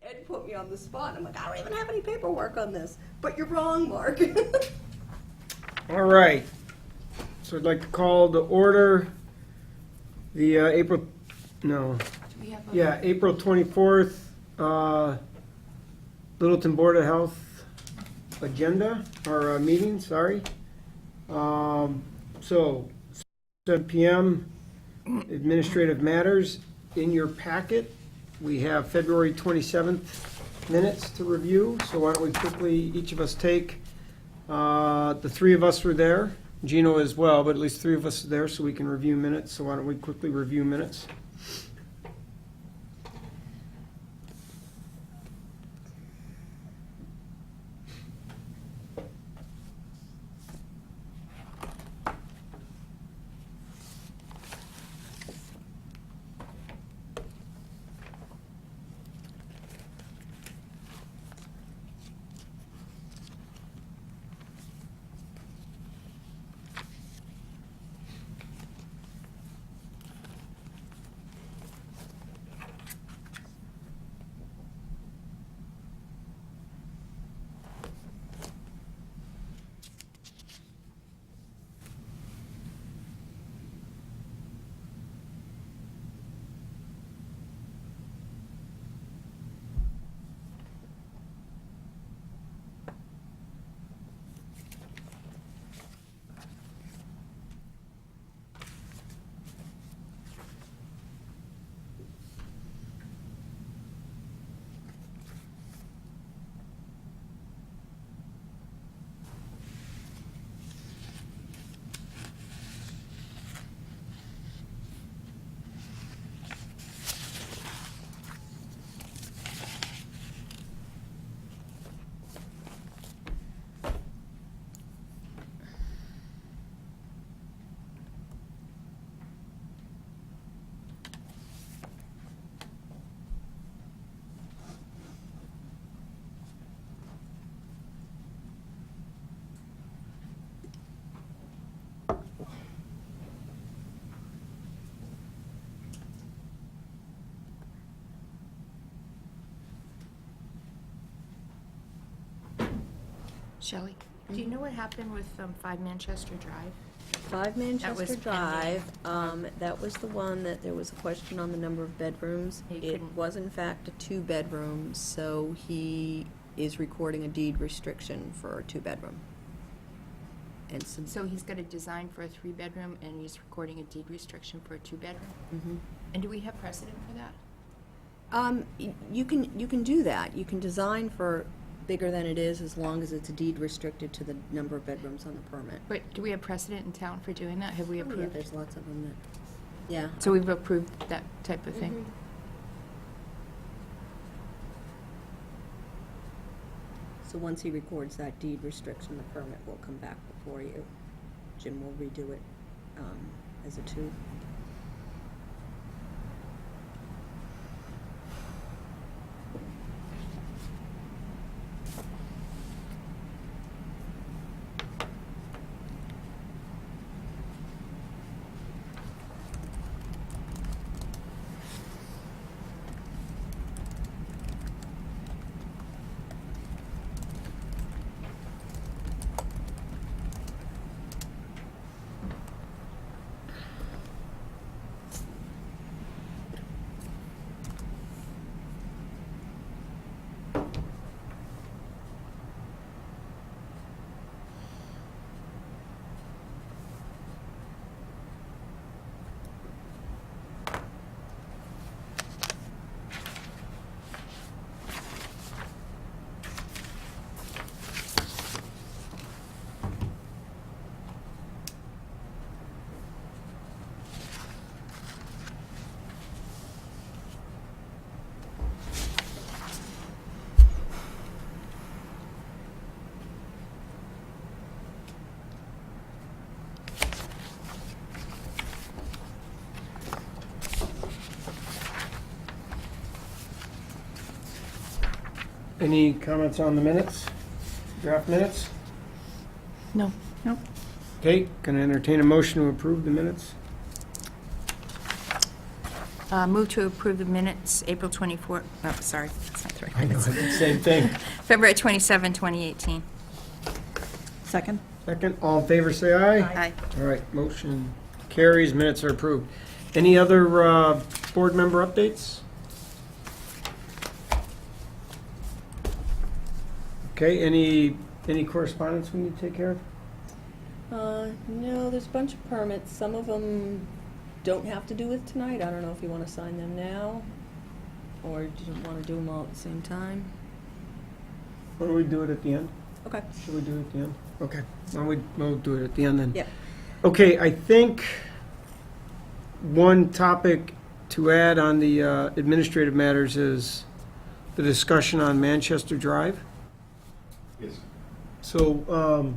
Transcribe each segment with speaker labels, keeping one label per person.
Speaker 1: Ed put me on the spot. I'm like, I don't even have any paperwork on this. But you're wrong, Mark.
Speaker 2: All right. So I'd like to call to order the April 24th Littleton Board of Health agenda, or meeting, sorry. So 7 p.m. Administrative matters. In your packet, we have February 27th minutes to review. So why don't we quickly, each of us take, the three of us were there, Gino as well, but at least three of us are there so we can review minutes. So why don't we quickly review minutes?
Speaker 3: Shelley, do you know what happened with 5 Manchester Drive?
Speaker 1: 5 Manchester
Speaker 3: was
Speaker 1: Drive,
Speaker 3: pending.
Speaker 1: that was the one that there was a question on the number of bedrooms.
Speaker 3: You
Speaker 1: It
Speaker 3: couldn't-
Speaker 1: was in fact a 2-bedroom, so he is recording a deed restriction for a 2-bedroom. And so,
Speaker 3: So he's got a design for a 3-bedroom and he's recording a deed restriction for a 2-bedroom?
Speaker 1: mhm.
Speaker 3: And do we have precedent for that?
Speaker 1: You can do that. You can design for bigger than it is as long as it's deed restricted to the number of bedrooms on the permit.
Speaker 3: But do we have precedent in town for doing that? Have we
Speaker 1: Oh, yeah,
Speaker 3: approved?
Speaker 1: there's lots of them that, yeah.
Speaker 3: So we've approved that type of thing?
Speaker 1: Mhm. So once he records that deed restriction, the permit will come back before you. Jim will redo it as a 2.
Speaker 2: Any comments on the minutes? Draft minutes?
Speaker 3: No. No.
Speaker 2: Okay, can I entertain a motion to approve the minutes?
Speaker 3: Move to approve the minutes, April 24, oh, sorry, that's not the right
Speaker 2: I know,
Speaker 3: minutes.
Speaker 2: same thing.
Speaker 3: February 27, 2018.
Speaker 4: Second?
Speaker 2: Second, all in favor, say aye.
Speaker 3: Aye.
Speaker 2: All right, motion carries, minutes are approved. Any other board member updates? Okay, any correspondence we need to take care of?
Speaker 1: No, there's a bunch of permits. Some of them don't have to do with tonight. I don't know if you want to sign them now, or do you want to do them all at the same time?
Speaker 2: Why don't we do it at the end?
Speaker 1: Okay.
Speaker 2: Should we do it at the end? Okay, we'll do it at the end then.
Speaker 1: Yeah.
Speaker 2: Okay, I think one topic to add on the administrative matters is the discussion on Manchester Drive.
Speaker 5: Yes.
Speaker 2: So,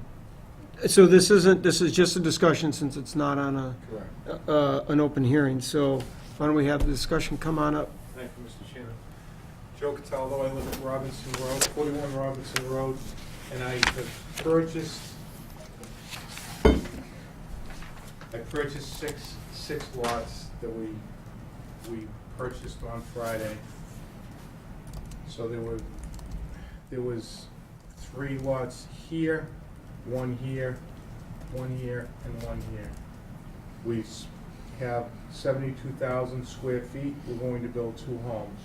Speaker 2: so this is just a discussion since it's not on
Speaker 5: Correct.
Speaker 2: an open hearing. So why don't we have the discussion come on up?
Speaker 5: Thank you, Mr. Chairman. Joe Cataldo, I live at Robinson Road, 41 Robinson Road, and I have purchased six lots that we purchased on Friday. So there was 3 lots here, one here, one here, and one here. We have 72,000 square feet. We're going to build 2 homes.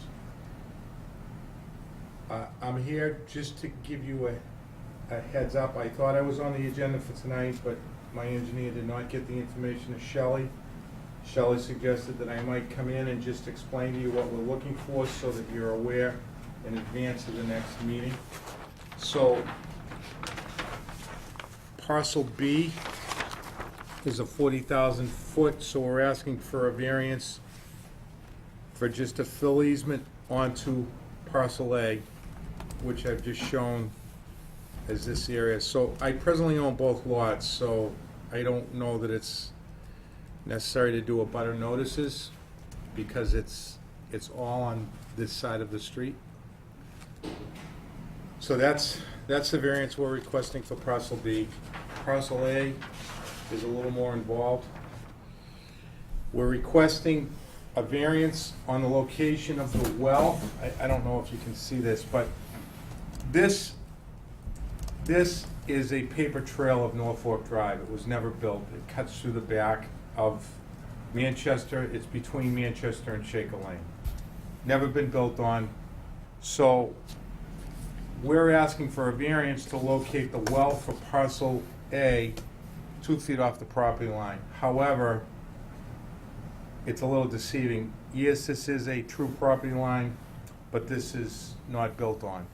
Speaker 5: I'm here just to give you a heads up. I thought I was on the agenda for tonight, but my engineer did not get the information to Shelley. Shelley suggested that I might come in and just explain to you what we're looking for so that you're aware in advance of the next meeting. So, parcel B is a 40,000 foot, so we're asking for a variance for just a fill easement onto parcel A, which I've just shown as this area. So I presently own both lots, so I don't know that it's necessary to do a butter notices because it's all on this side of the street. So that's the variance we're requesting for parcel B. Parcel A is a little more involved. We're requesting a variance on the location of the well. I don't know if you can see this, but this is a paper trail of Norfolk Drive. It was never built. It cuts through the back of Manchester. It's between Manchester and Shaker Lane. Never been built on. So we're asking for a variance to locate the well for parcel A 2 feet off the property line. However, it's a little deceiving. Yes, this is a true property line, but this is not built on.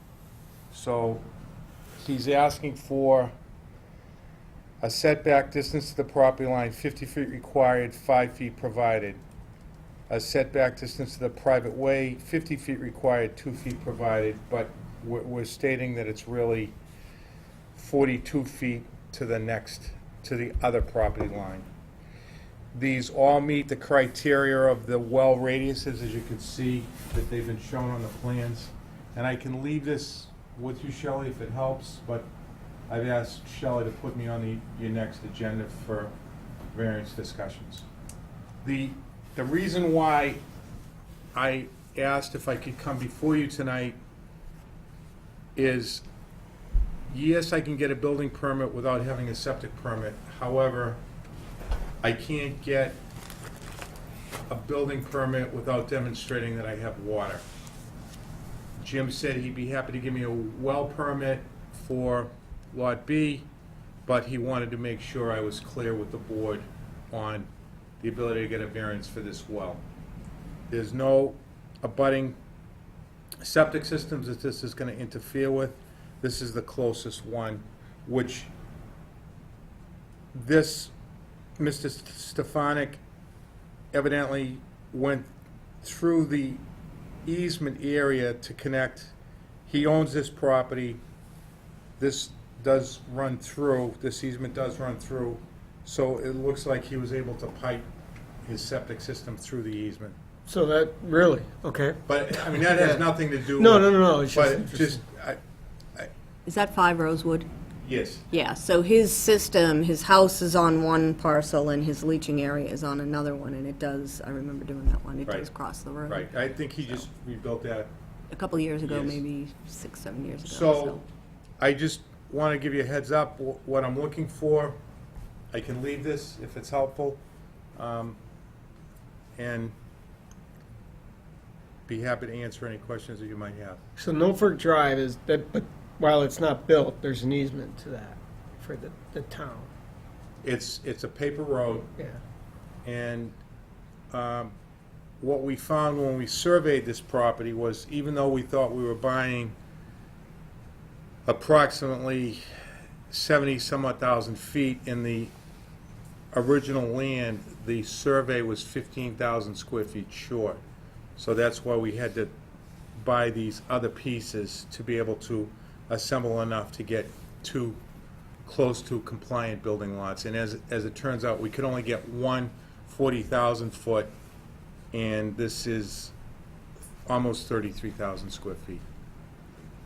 Speaker 5: So he's asking for a setback distance to the property line, 50 feet required, 5 feet provided. A setback distance to the private way, 50 feet required, 2 feet provided, but we're stating that it's really 42 feet to the other property line. These all meet the criteria of the well radiuses, as you can see, that they've been shown on the plans. And I can leave this with you, Shelley, if it helps, but I've asked Shelley to put me on your next agenda for variance discussions. The reason why I asked if I could come before you tonight is, yes, I can get a building permit without having a septic permit. However, I can't get a building permit without demonstrating that I have water. Jim said he'd be happy to give me a well permit for Lot B, but he wanted to make sure I was clear with the board on the ability to get a variance for this well. There's no abutting septic systems that this is going to interfere with. This is the closest one, which this Mr. Stefanik evidently went through the easement area to connect. He owns this property. This does run through, this easement does run through, so it looks like he was able to pipe his septic system through the easement.
Speaker 2: So that, really, okay.
Speaker 5: But, I mean, that has nothing to do with...
Speaker 2: No, it's
Speaker 5: But
Speaker 2: just
Speaker 5: just,
Speaker 1: Is that 5 Rosewood?
Speaker 5: Yes.
Speaker 1: Yeah, so his system, his house is on one parcel and his leaching area is on another one, and it does, I remember doing that one, it
Speaker 5: Right.
Speaker 1: does cross the road.
Speaker 5: Right, I think he just rebuilt that.
Speaker 1: A couple of years ago,
Speaker 5: Yes.
Speaker 1: maybe 6, 7 years ago,
Speaker 5: So, I just want to give you a heads up, what I'm looking for. I can leave this if it's helpful, and be happy to answer any questions that you might have.
Speaker 2: So Norfolk Drive is, that, but while it's not built, there's an easement to that for the town.
Speaker 5: It's a paper road,
Speaker 2: Yeah.
Speaker 5: and what we found when we surveyed this property was, even though we thought we were buying approximately 70-some-odd thousand feet in the original land, the survey was 15,000 square feet short. So that's why we had to buy these other pieces to be able to assemble enough to get two close to compliant building lots. And as it turns out, we could only get one 40,000 foot, and this is almost 33,000 square feet.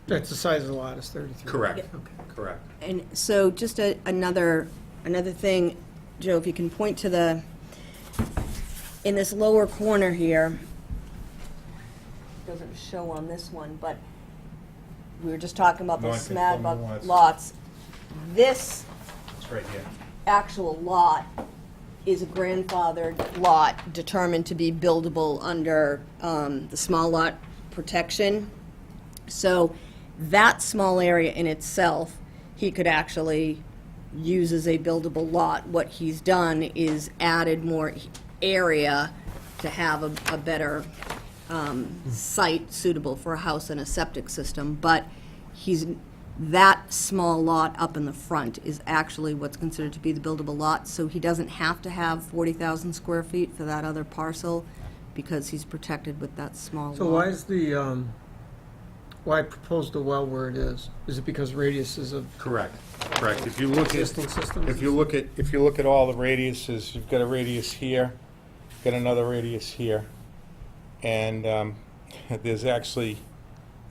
Speaker 2: That's the size of the lot, is 33.
Speaker 5: Correct.
Speaker 2: Okay.
Speaker 5: Correct.
Speaker 1: And so just another thing, Joe, if you can point to in this lower corner here, doesn't show on this one, but we were just talking about those
Speaker 5: Non-conforming
Speaker 1: SMAD
Speaker 5: lots.
Speaker 1: lots. This
Speaker 5: It's right here.
Speaker 1: actual lot is a grandfathered lot determined to be buildable under the small lot protection. So that small area in itself, he could actually use as a buildable lot. What he's done is added more area to have a better site suitable for a house and a septic system. But that small lot up in the front is actually what's considered to be the buildable lot, so he doesn't have to have 40,000 square feet for that other parcel, because he's protected with that small lot.
Speaker 2: So why is why propose the well where it is? Is it because radiuses of
Speaker 5: Correct. Correct. If you look at
Speaker 2: existing systems?
Speaker 5: If you look at all the radiuses, you've got a radius here, got another radius here, and there's actually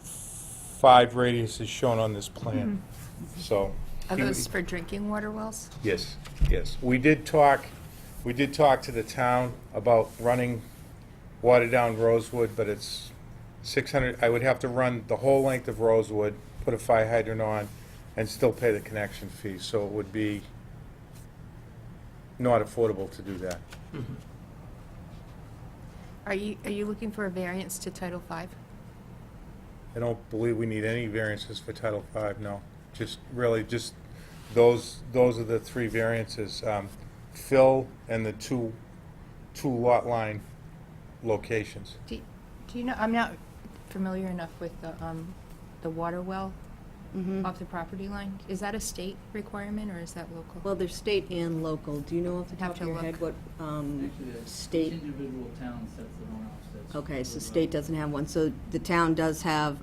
Speaker 5: 5 radiuses shown on this plan. So.
Speaker 3: Are those for drinking water wells?
Speaker 5: Yes, yes. We did talk to the town about running water down Rosewood, but it's 600, I would have to run the whole length of Rosewood, put a fire hydrant on, and still pay the connection fee, so it would be not affordable to do that.
Speaker 3: Are you looking for a variance to Title V?
Speaker 5: I don't believe we need any variances for Title V, no. Just really, just those are the 3 variances. Fill and the two lot line locations.
Speaker 3: Do you know, I'm not familiar enough with the water well off the property line. Is that a state requirement or is that local?
Speaker 1: Well, there's state and local. Do you know off the top
Speaker 3: Have
Speaker 1: of
Speaker 3: to
Speaker 1: your
Speaker 3: look.
Speaker 1: head what
Speaker 6: Actually,
Speaker 1: state?
Speaker 6: Each individual town sets their own offsets.
Speaker 1: Okay, so state doesn't have one. So the town does have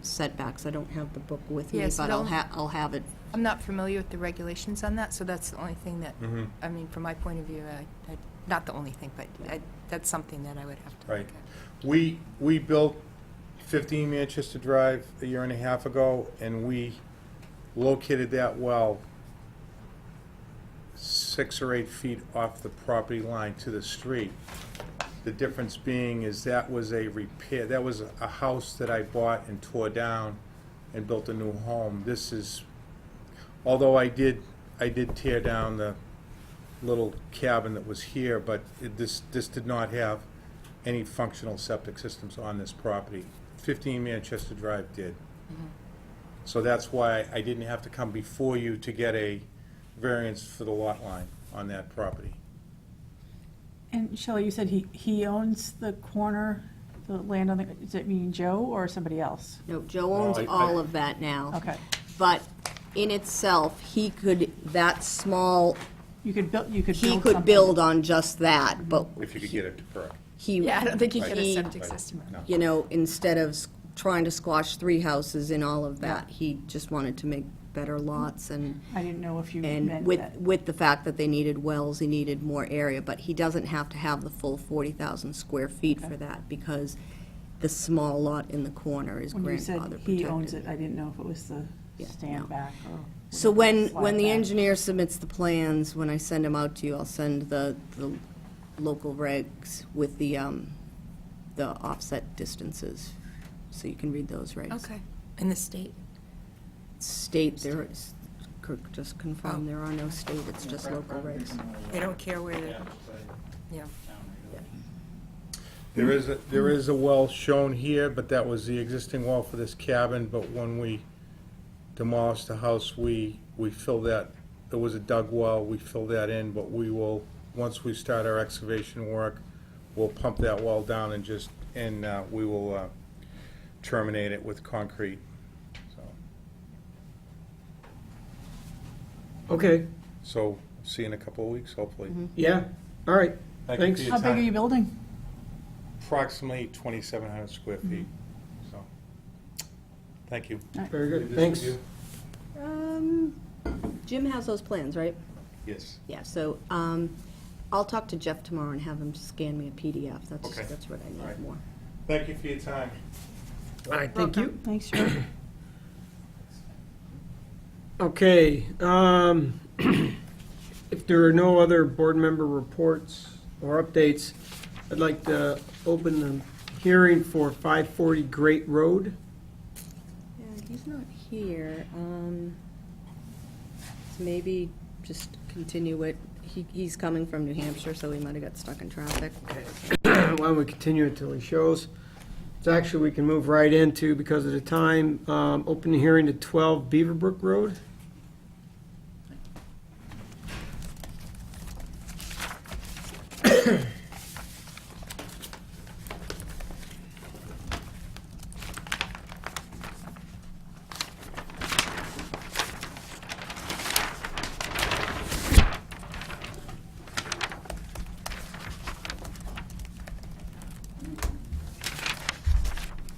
Speaker 1: setbacks. I don't have the book with me,
Speaker 3: Yes,
Speaker 1: but
Speaker 3: don't-
Speaker 1: I'll have it.
Speaker 3: I'm not familiar with the regulations on that, so that's the only thing that,
Speaker 5: Mhm.
Speaker 3: I mean, from my point of view, not the only thing, but that's something that I would have to
Speaker 5: Right.
Speaker 3: look at.
Speaker 5: We built 15 Manchester Drive a year and a half ago, and we located that well 6 or 8 feet off the property line to the street. The difference being is that was a repair, that was a house that I bought and tore down and built a new home. This is, although I did tear down the little cabin that was here, but this did not have any functional septic systems on this property. 15 Manchester Drive did. So that's why I didn't have to come before you to get a variance for the lot line on that property.
Speaker 4: And Shelley, you said he owns the corner, the land on the, does it mean Joe or somebody else?
Speaker 1: No, Joe owns
Speaker 5: I-
Speaker 1: all of that now.
Speaker 4: Okay.
Speaker 1: But in itself, he could, that small,
Speaker 4: You could build
Speaker 1: he
Speaker 4: something.
Speaker 1: could build on just that, but
Speaker 5: If you could get it to perk.
Speaker 1: he.
Speaker 3: Yeah, I don't think you get a
Speaker 1: he-
Speaker 3: septic
Speaker 5: Right.
Speaker 3: system.
Speaker 5: No.
Speaker 1: You know, instead of trying to squash 3 houses in all of that, he just wanted to make better lots and
Speaker 4: I didn't know if you
Speaker 1: And
Speaker 4: meant
Speaker 1: with,
Speaker 4: that.
Speaker 1: with the fact that they needed wells, he needed more area, but he doesn't have to have the full 40,000 square feet for
Speaker 4: Okay.
Speaker 1: that, because the small lot in the corner is
Speaker 4: When you said
Speaker 1: grandfather protected.
Speaker 4: he owns it, I didn't know if it was the
Speaker 1: Yeah,
Speaker 4: stand
Speaker 1: no.
Speaker 4: back or.
Speaker 1: So when
Speaker 4: Slide
Speaker 1: the
Speaker 4: back.
Speaker 1: engineer submits the plans, when I send them out to you, I'll send the local regs with the offset distances, so you can read those regs.
Speaker 3: Okay. In the state?
Speaker 1: State, there is, Kirk just confirmed, there are no state, it's just local regs.
Speaker 3: They don't care where the, yeah.
Speaker 5: There is a well shown here, but that was the existing well for this cabin, but when we demolished the house, we filled that, there was a dug well, we filled that in, but we will, once we start our excavation work, we'll pump that well down and we will terminate it with concrete, so.
Speaker 2: Okay,
Speaker 5: So, see you in a couple of weeks, hopefully.
Speaker 2: yeah, all right,
Speaker 5: Thank you
Speaker 2: thanks.
Speaker 5: for your
Speaker 4: How big are
Speaker 5: time.
Speaker 4: you building?
Speaker 5: Approximately 2,700 square feet, so. Thank you.
Speaker 2: Very good,
Speaker 5: Leave this
Speaker 2: thanks.
Speaker 5: with
Speaker 1: Jim has those plans, right?
Speaker 5: you? Yes.
Speaker 1: Yeah, so, I'll talk to Jeff tomorrow and have him scan me a PDF,
Speaker 5: Okay.
Speaker 1: that's what I
Speaker 5: All right.
Speaker 1: need more.
Speaker 5: Thank you for your time.
Speaker 2: All right, thank you.
Speaker 4: Thanks, Joe.
Speaker 2: Okay, if there are no other board member reports or updates, I'd like to open the hearing for 540 Great Road.
Speaker 1: Yeah, he's not here, so maybe just continue it, he's coming from New Hampshire, so he might have got stuck in traffic.
Speaker 2: Why don't we continue until he shows? It's actually, we can move right into, because of the time, open the hearing to 12 Beaverbrook Road.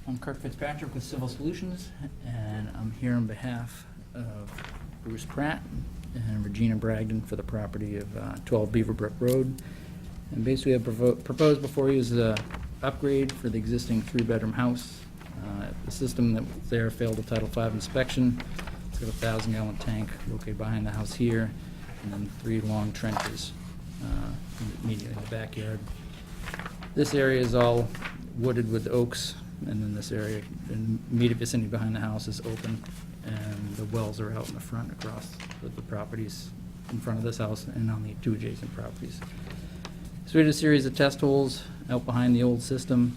Speaker 6: I'm Kirk Fitzpatrick with Civil Solutions, and I'm here on behalf of Bruce Pratt and Regina Bragdon for the property of 12 Beaverbrook Road. And basically, I proposed before you is a upgrade for the existing three-bedroom house. The system that was there failed a Title V inspection. It's got a 1,000-gallon tank located behind the house here, and then 3 long trenches immediately in the backyard. This area is all wooded with oaks, and then this area in immediate vicinity behind the house is open, and the wells are out in the front across the properties in front of this house and on the 2 adjacent properties. So we did a series of test holes out behind the old system.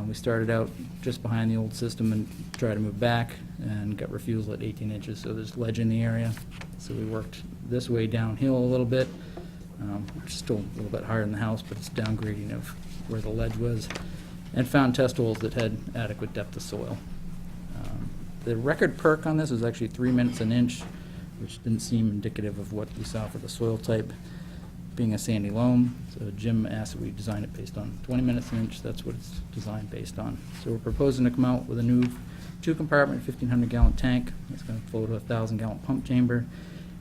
Speaker 6: We started out just behind the old system and tried to move back and got refusal at 18 inches, so there's ledge in the area. So we worked this way downhill a little bit, which is still a little bit higher than the house, but it's downgrading of where the ledge was, and found test holes that had adequate depth of soil. The record perk on this was actually 3 minutes an inch, which didn't seem indicative of what we saw for the soil type, being a sandy loam. So Jim asked that we design it based on 20 minutes an inch. That's what it's designed based on. So we're proposing to come out with a new 2-compartment, 1,500-gallon tank. It's going to flow to a 1,000-gallon pump chamber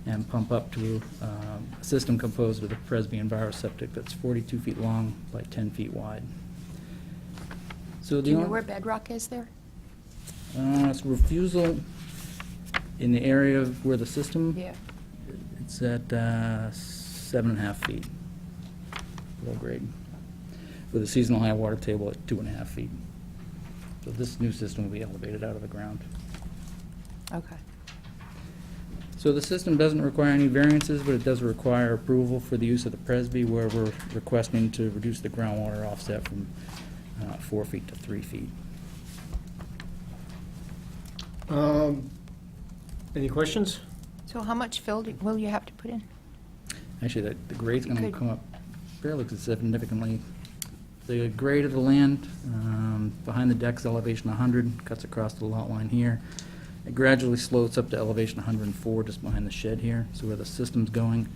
Speaker 6: and pump up to a system composed of a Presby EnviroSeptic that's 42 feet long by 10 feet wide. So
Speaker 3: Do
Speaker 6: the
Speaker 3: you know
Speaker 6: only-
Speaker 3: where bedrock is there?
Speaker 6: It's refusal in the area of where the system.
Speaker 3: Yeah.
Speaker 6: It's at 7.5 feet, low grade, with a seasonal high water table at 2.5 feet. So this new system will be elevated out of the ground.
Speaker 3: Okay.
Speaker 6: So the system doesn't require any variances, but it does require approval for the use of the Presby, where we're requesting to reduce the groundwater offset from 4 feet to 3 feet.
Speaker 2: Any questions?
Speaker 3: So how much fill will you have to put in?
Speaker 6: Actually, the grade's going to
Speaker 3: Good.
Speaker 6: come up fairly significantly. The grade of the land, behind the deck's elevation 100, cuts across the lot line here. It gradually slopes up to elevation 104 just behind the shed here, so where the system's going.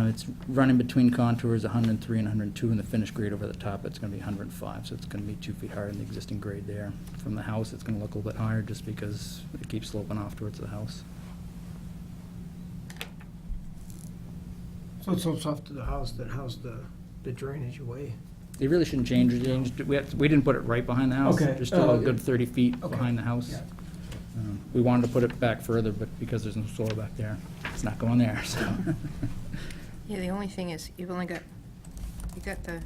Speaker 6: It's running between contours 103 and 102, and the finished grade over the top, it's going to be 105, so it's going to be 2 feet higher than the existing grade there. From the house, it's going to look a little bit higher just because it keeps sloping off towards the house.
Speaker 2: So it slopes off to the house, then how's the drainage away?
Speaker 6: It really shouldn't change. We didn't put it right behind the house.
Speaker 2: Okay.
Speaker 6: There's still
Speaker 2: Oh,
Speaker 6: a good 30 feet
Speaker 2: Okay.
Speaker 6: behind the house.
Speaker 2: Yeah.
Speaker 6: We wanted to put it back further, but because there's no soil back there, it's not going there, so.
Speaker 3: Yeah, the only thing is, you got the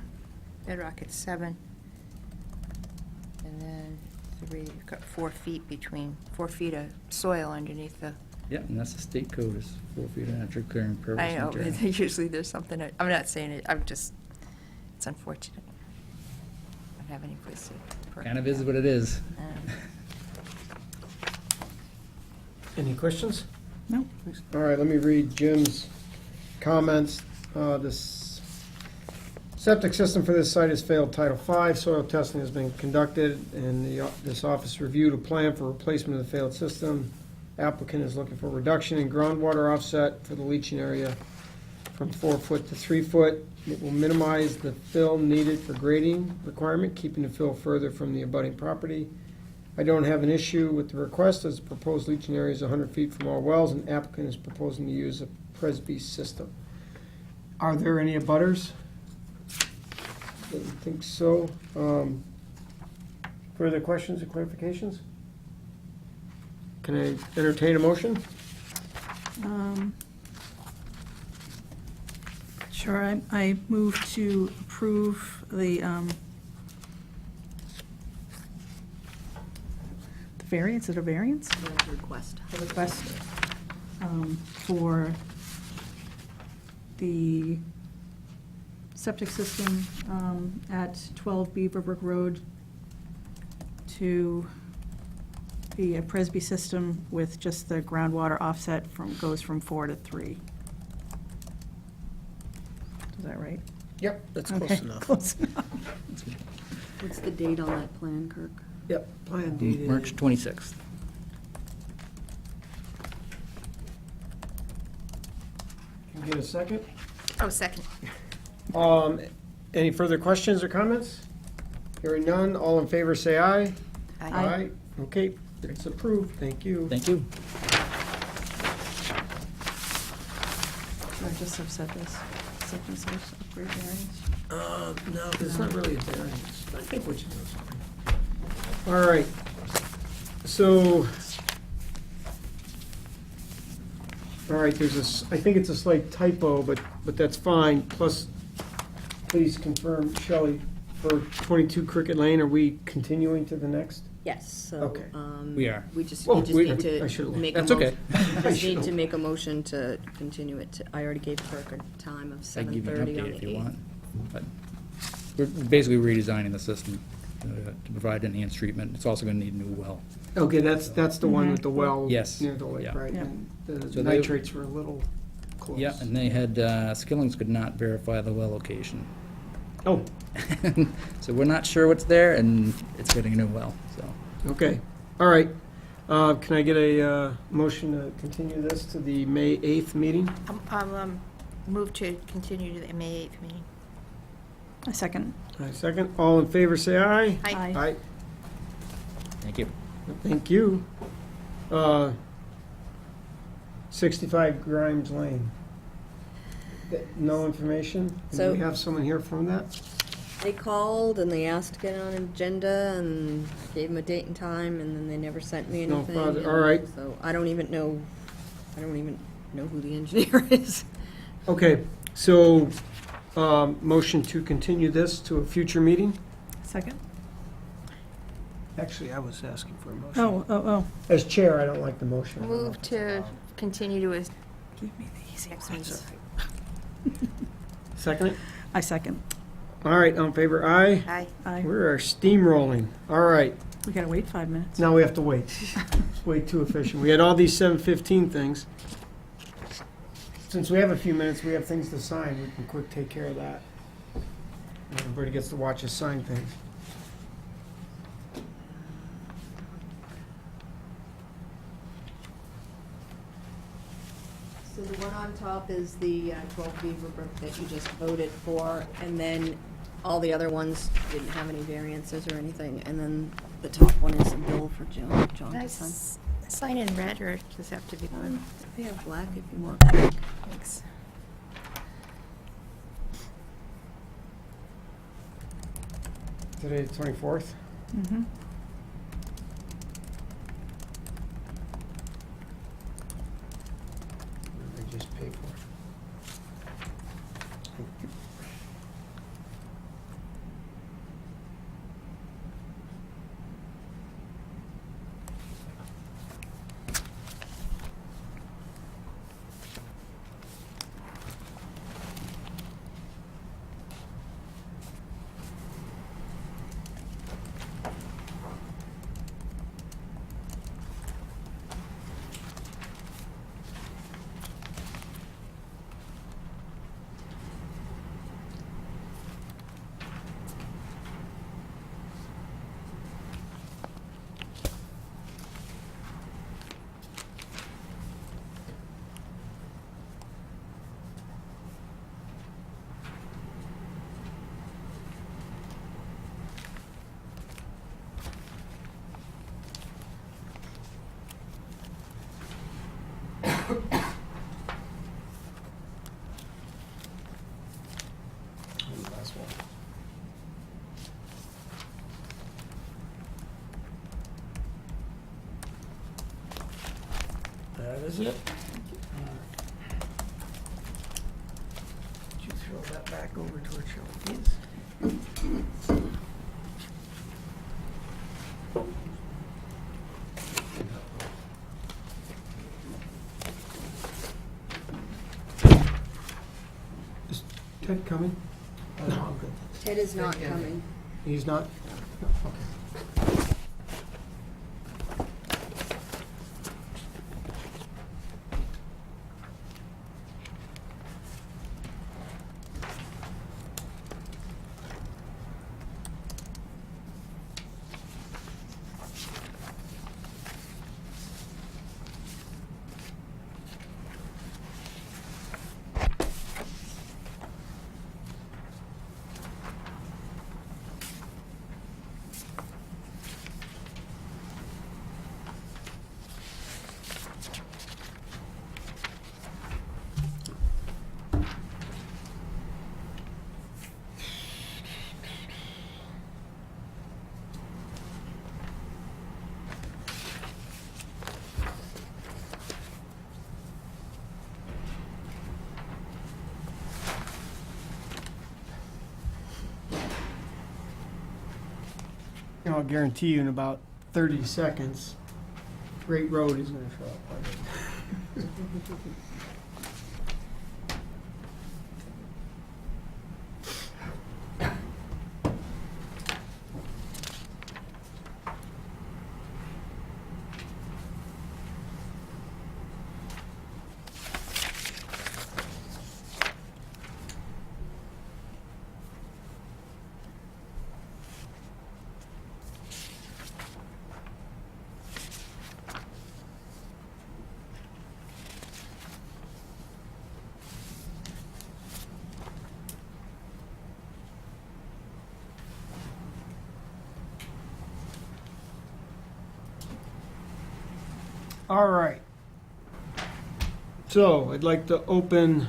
Speaker 3: bedrock at 7, and then you've got 4 feet between, 4 feet of soil underneath the,
Speaker 6: Yeah, and that's the state code, is 4 feet of natural clearing per
Speaker 3: I know,
Speaker 6: material.
Speaker 3: usually there's something, I'm not saying it, it's unfortunate. I don't have any place to. park
Speaker 6: Kind of
Speaker 3: it
Speaker 6: is
Speaker 3: now.
Speaker 6: what it is.
Speaker 2: Any questions?
Speaker 4: No?
Speaker 2: All right, let me read Jim's comments. This septic system for this site has failed Title V. Soil testing has been conducted, and this office reviewed a plan for replacement of the failed system. Applicant is looking for reduction in groundwater offset for the leaching area from 4 foot to 3 foot. It will minimize the fill needed for grading requirement, keeping the fill further from the abutting property. I don't have an issue with the request, as the proposed leaching area is 100 feet from all wells, and applicant is proposing to use a Presby system. Are there any abutters? Didn't think so. Further questions or clarifications? Can I entertain a motion?
Speaker 4: Sure, I move to approve the variance, is it a variance?
Speaker 1: Request.
Speaker 4: The request for the septic system at 12 Beaverbrook Road to be a Presby system with just the groundwater offset goes from 4 to 3. Is that right?
Speaker 2: Yep, that's
Speaker 4: Okay, close enough.
Speaker 1: What's the date on that plan, Kirk?
Speaker 2: Yep, plan dated.
Speaker 6: March 26th.
Speaker 2: Can we get a second?
Speaker 3: Oh, second.
Speaker 2: Any further questions or comments? Hearing none, all in favor say aye.
Speaker 3: Aye.
Speaker 2: Okay, it's approved, thank you.
Speaker 6: Thank you.
Speaker 4: I just have said this. Second source upgrade variance.
Speaker 2: No, it's not really a variance. I think what you know something. All right, so, all right, I think it's a slight typo, but that's fine. Plus, please confirm, Shelley, for 22 Cricket Lane, are we continuing to the next?
Speaker 1: Yes, so,
Speaker 2: Okay.
Speaker 6: We are.
Speaker 1: we just
Speaker 2: Oh,
Speaker 1: need
Speaker 2: I
Speaker 1: to
Speaker 2: should've-
Speaker 1: make a
Speaker 6: That's
Speaker 1: motion.
Speaker 6: okay.
Speaker 1: Just need to make a motion to continue it to, I already gave Kirk a time of
Speaker 6: I can give you an
Speaker 1: 7:30 on
Speaker 6: update
Speaker 1: the
Speaker 6: if you
Speaker 1: 8th.
Speaker 6: want. But we're basically redesigning the system to provide enhanced treatment. It's also going to need a new well.
Speaker 2: Okay, that's the one with the well.
Speaker 6: Yes.
Speaker 2: Near the lake,
Speaker 6: Yeah.
Speaker 2: right?
Speaker 4: Yeah.
Speaker 2: And the
Speaker 6: So they-
Speaker 2: nitrates were a little close.
Speaker 6: Yeah, and they had, Skilling's could not verify the well location.
Speaker 2: Oh,
Speaker 6: So we're not sure what's there, and it's getting a new well, so.
Speaker 2: okay, all right. Can I get a motion to continue this to the May 8th meeting?
Speaker 3: I'll move to continue to the May 8th meeting.
Speaker 4: A second.
Speaker 2: All right, second, all in favor, say aye.
Speaker 3: Aye.
Speaker 2: Aye,
Speaker 6: Thank you.
Speaker 2: thank you. 65 Grimes Lane. No information? Do
Speaker 1: So-
Speaker 2: we have someone here from that?
Speaker 1: They called and they asked to get on an agenda and gave them a date and time, and then they never sent me
Speaker 2: No
Speaker 1: anything.
Speaker 2: bother.
Speaker 1: and
Speaker 2: All right.
Speaker 1: So I don't even know who the engineer is.
Speaker 2: Okay, so, motion to continue this to a future meeting?
Speaker 4: Second?
Speaker 2: Actually, I was asking for a motion.
Speaker 4: Oh.
Speaker 2: As chair, I don't like the motion.
Speaker 3: Move to continue to a
Speaker 4: Give me the easy
Speaker 3: next
Speaker 4: ones.
Speaker 3: meeting.
Speaker 2: Second it?
Speaker 4: I second.
Speaker 2: All right, on favor, aye.
Speaker 3: Aye.
Speaker 4: Aye.
Speaker 2: We're steamrolling. All right,
Speaker 4: We gotta wait 5 minutes.
Speaker 2: now we have to wait. It's way too efficient. We had all these 7:15 things. Since we have a few minutes, we have things to sign, we can quick take care of that. Everybody gets to watch us sign things.
Speaker 1: So the one on top is the 12 Beaverbrook that you just voted for, and then all the other ones didn't have any variances or anything, and then the top one is a bill for John to
Speaker 3: Nice.
Speaker 1: sign.
Speaker 3: Sign in red, or does it have to be blue?
Speaker 1: They have black if you want.
Speaker 3: Thanks.
Speaker 2: Today, the 24th.
Speaker 4: Mm-hmm.
Speaker 2: is it. Could you throw that back over towards Shelley, please? Is Ted coming? No, I'm good.
Speaker 1: Ted is not coming.
Speaker 2: He's not? No, okay. And I'll guarantee you in about 30 seconds, Great Road is going to show up. All right. So I'd like to open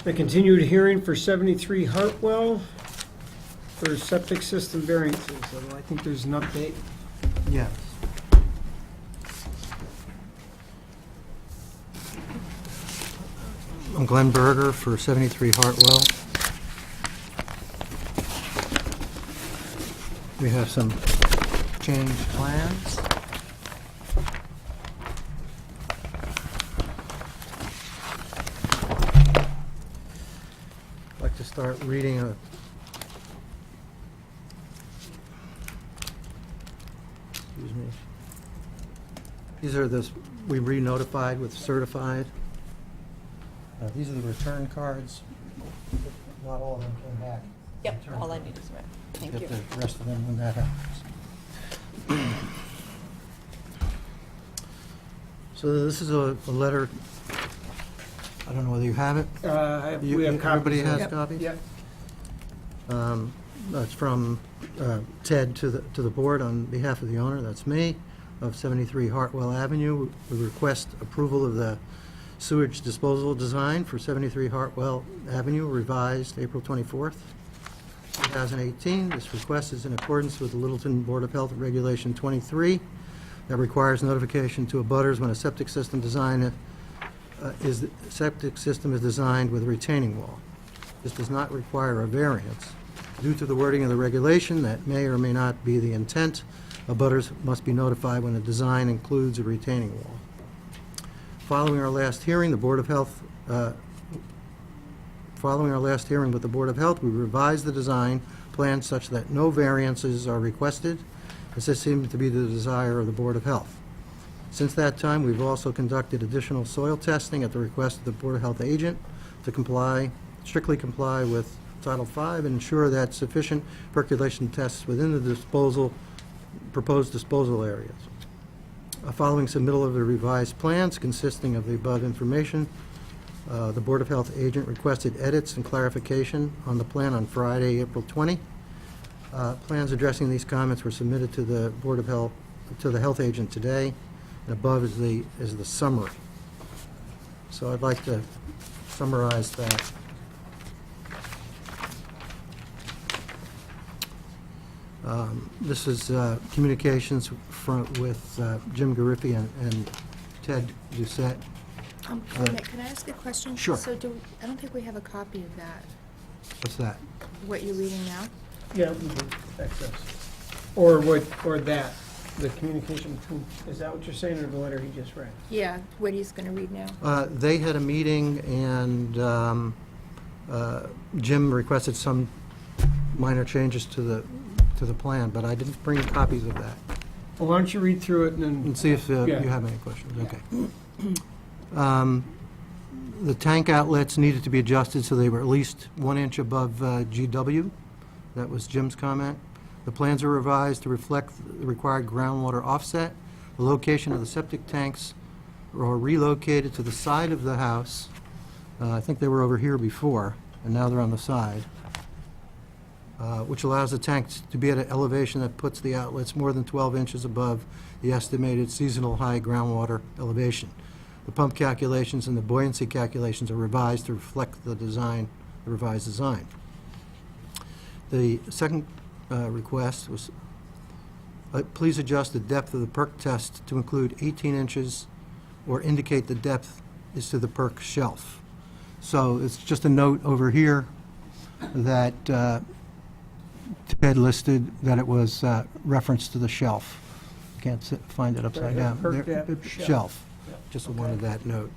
Speaker 2: the continued hearing for 73 Hartwell for septic system variances. Although I think there's an update.
Speaker 7: Yes. I'm Glenn Berger for 73 Hartwell. We have some changed plans. I'd like to start reading a excuse me. These are we re-notified with certified. These are the return cards. Not all of them came back.
Speaker 1: Yep, all I need is red. Thank you.
Speaker 7: Get the rest of them when that happens. So this is a letter, I don't know whether you have it.
Speaker 2: We have copies.
Speaker 7: Everybody has
Speaker 2: Yep.
Speaker 7: copies?
Speaker 2: Yep.
Speaker 7: That's from Ted to the board on behalf of the owner, that's me, of 73 Hartwell Avenue. We request approval of the sewage disposal design for 73 Hartwell Avenue, revised April 24th, 2018. This request is in accordance with the Littleton Board of Health Regulation 23 that requires notification to abutters when a septic system design is designed with a retaining wall. This does not require a variance. Due to the wording of the regulation, that may or may not be the intent. Abutters must be notified when a design includes a retaining wall. Following our last hearing, with the Board of Health, we revised the design plan such that no variances are requested, as this seemed to be the desire of the Board of Health. Since that time, we've also conducted additional soil testing at the request of the Board of Health agent to strictly comply with Title V and ensure that sufficient percolation tests within the proposed disposal areas. Following submittal of the revised plans consisting of the above information, the Board of Health agent requested edits and clarification on the plan on Friday, April 20. Plans addressing these comments were submitted to the Board of Health, to the health agent today, and above is the summary. So I'd like to summarize that. This is communications with Jim Gariffi and Ted Doucette.
Speaker 3: Wait a minute, can I ask a question?
Speaker 7: Sure.
Speaker 3: So I don't think we have a copy of that,
Speaker 7: What's that?
Speaker 3: what you're reading now?
Speaker 2: Yeah, we do, access. Or what, or that, the communication between, is that what you're saying, or the letter he just read?
Speaker 3: Yeah, what he's gonna read now.
Speaker 7: They had a meeting, and Jim requested some minor changes to the plan, but I didn't bring copies of that.
Speaker 2: Well, why don't you read through it and then,
Speaker 7: And see if you
Speaker 2: Yeah.
Speaker 7: have any questions. Okay. The tank outlets needed to be adjusted so they were at least 1 inch above GW. That was Jim's comment. The plans are revised to reflect the required groundwater offset. The location of the septic tanks are relocated to the side of the house. I think they were over here before, and now they're on the side, which allows the tanks to be at an elevation that puts the outlets more than 12 inches above the estimated seasonal high groundwater elevation. The pump calculations and the buoyancy calculations are revised to reflect the design, the revised design. The second request was, please adjust the depth of the perk test to include 18 inches or indicate the depth is to the perk shelf. So it's just a note over here that Ted listed that it was reference to the shelf. Can't find it upside down.
Speaker 2: Perk
Speaker 7: There-
Speaker 2: depth, shelf.
Speaker 7: Shelf.
Speaker 2: Yep.
Speaker 7: Just wanted that note.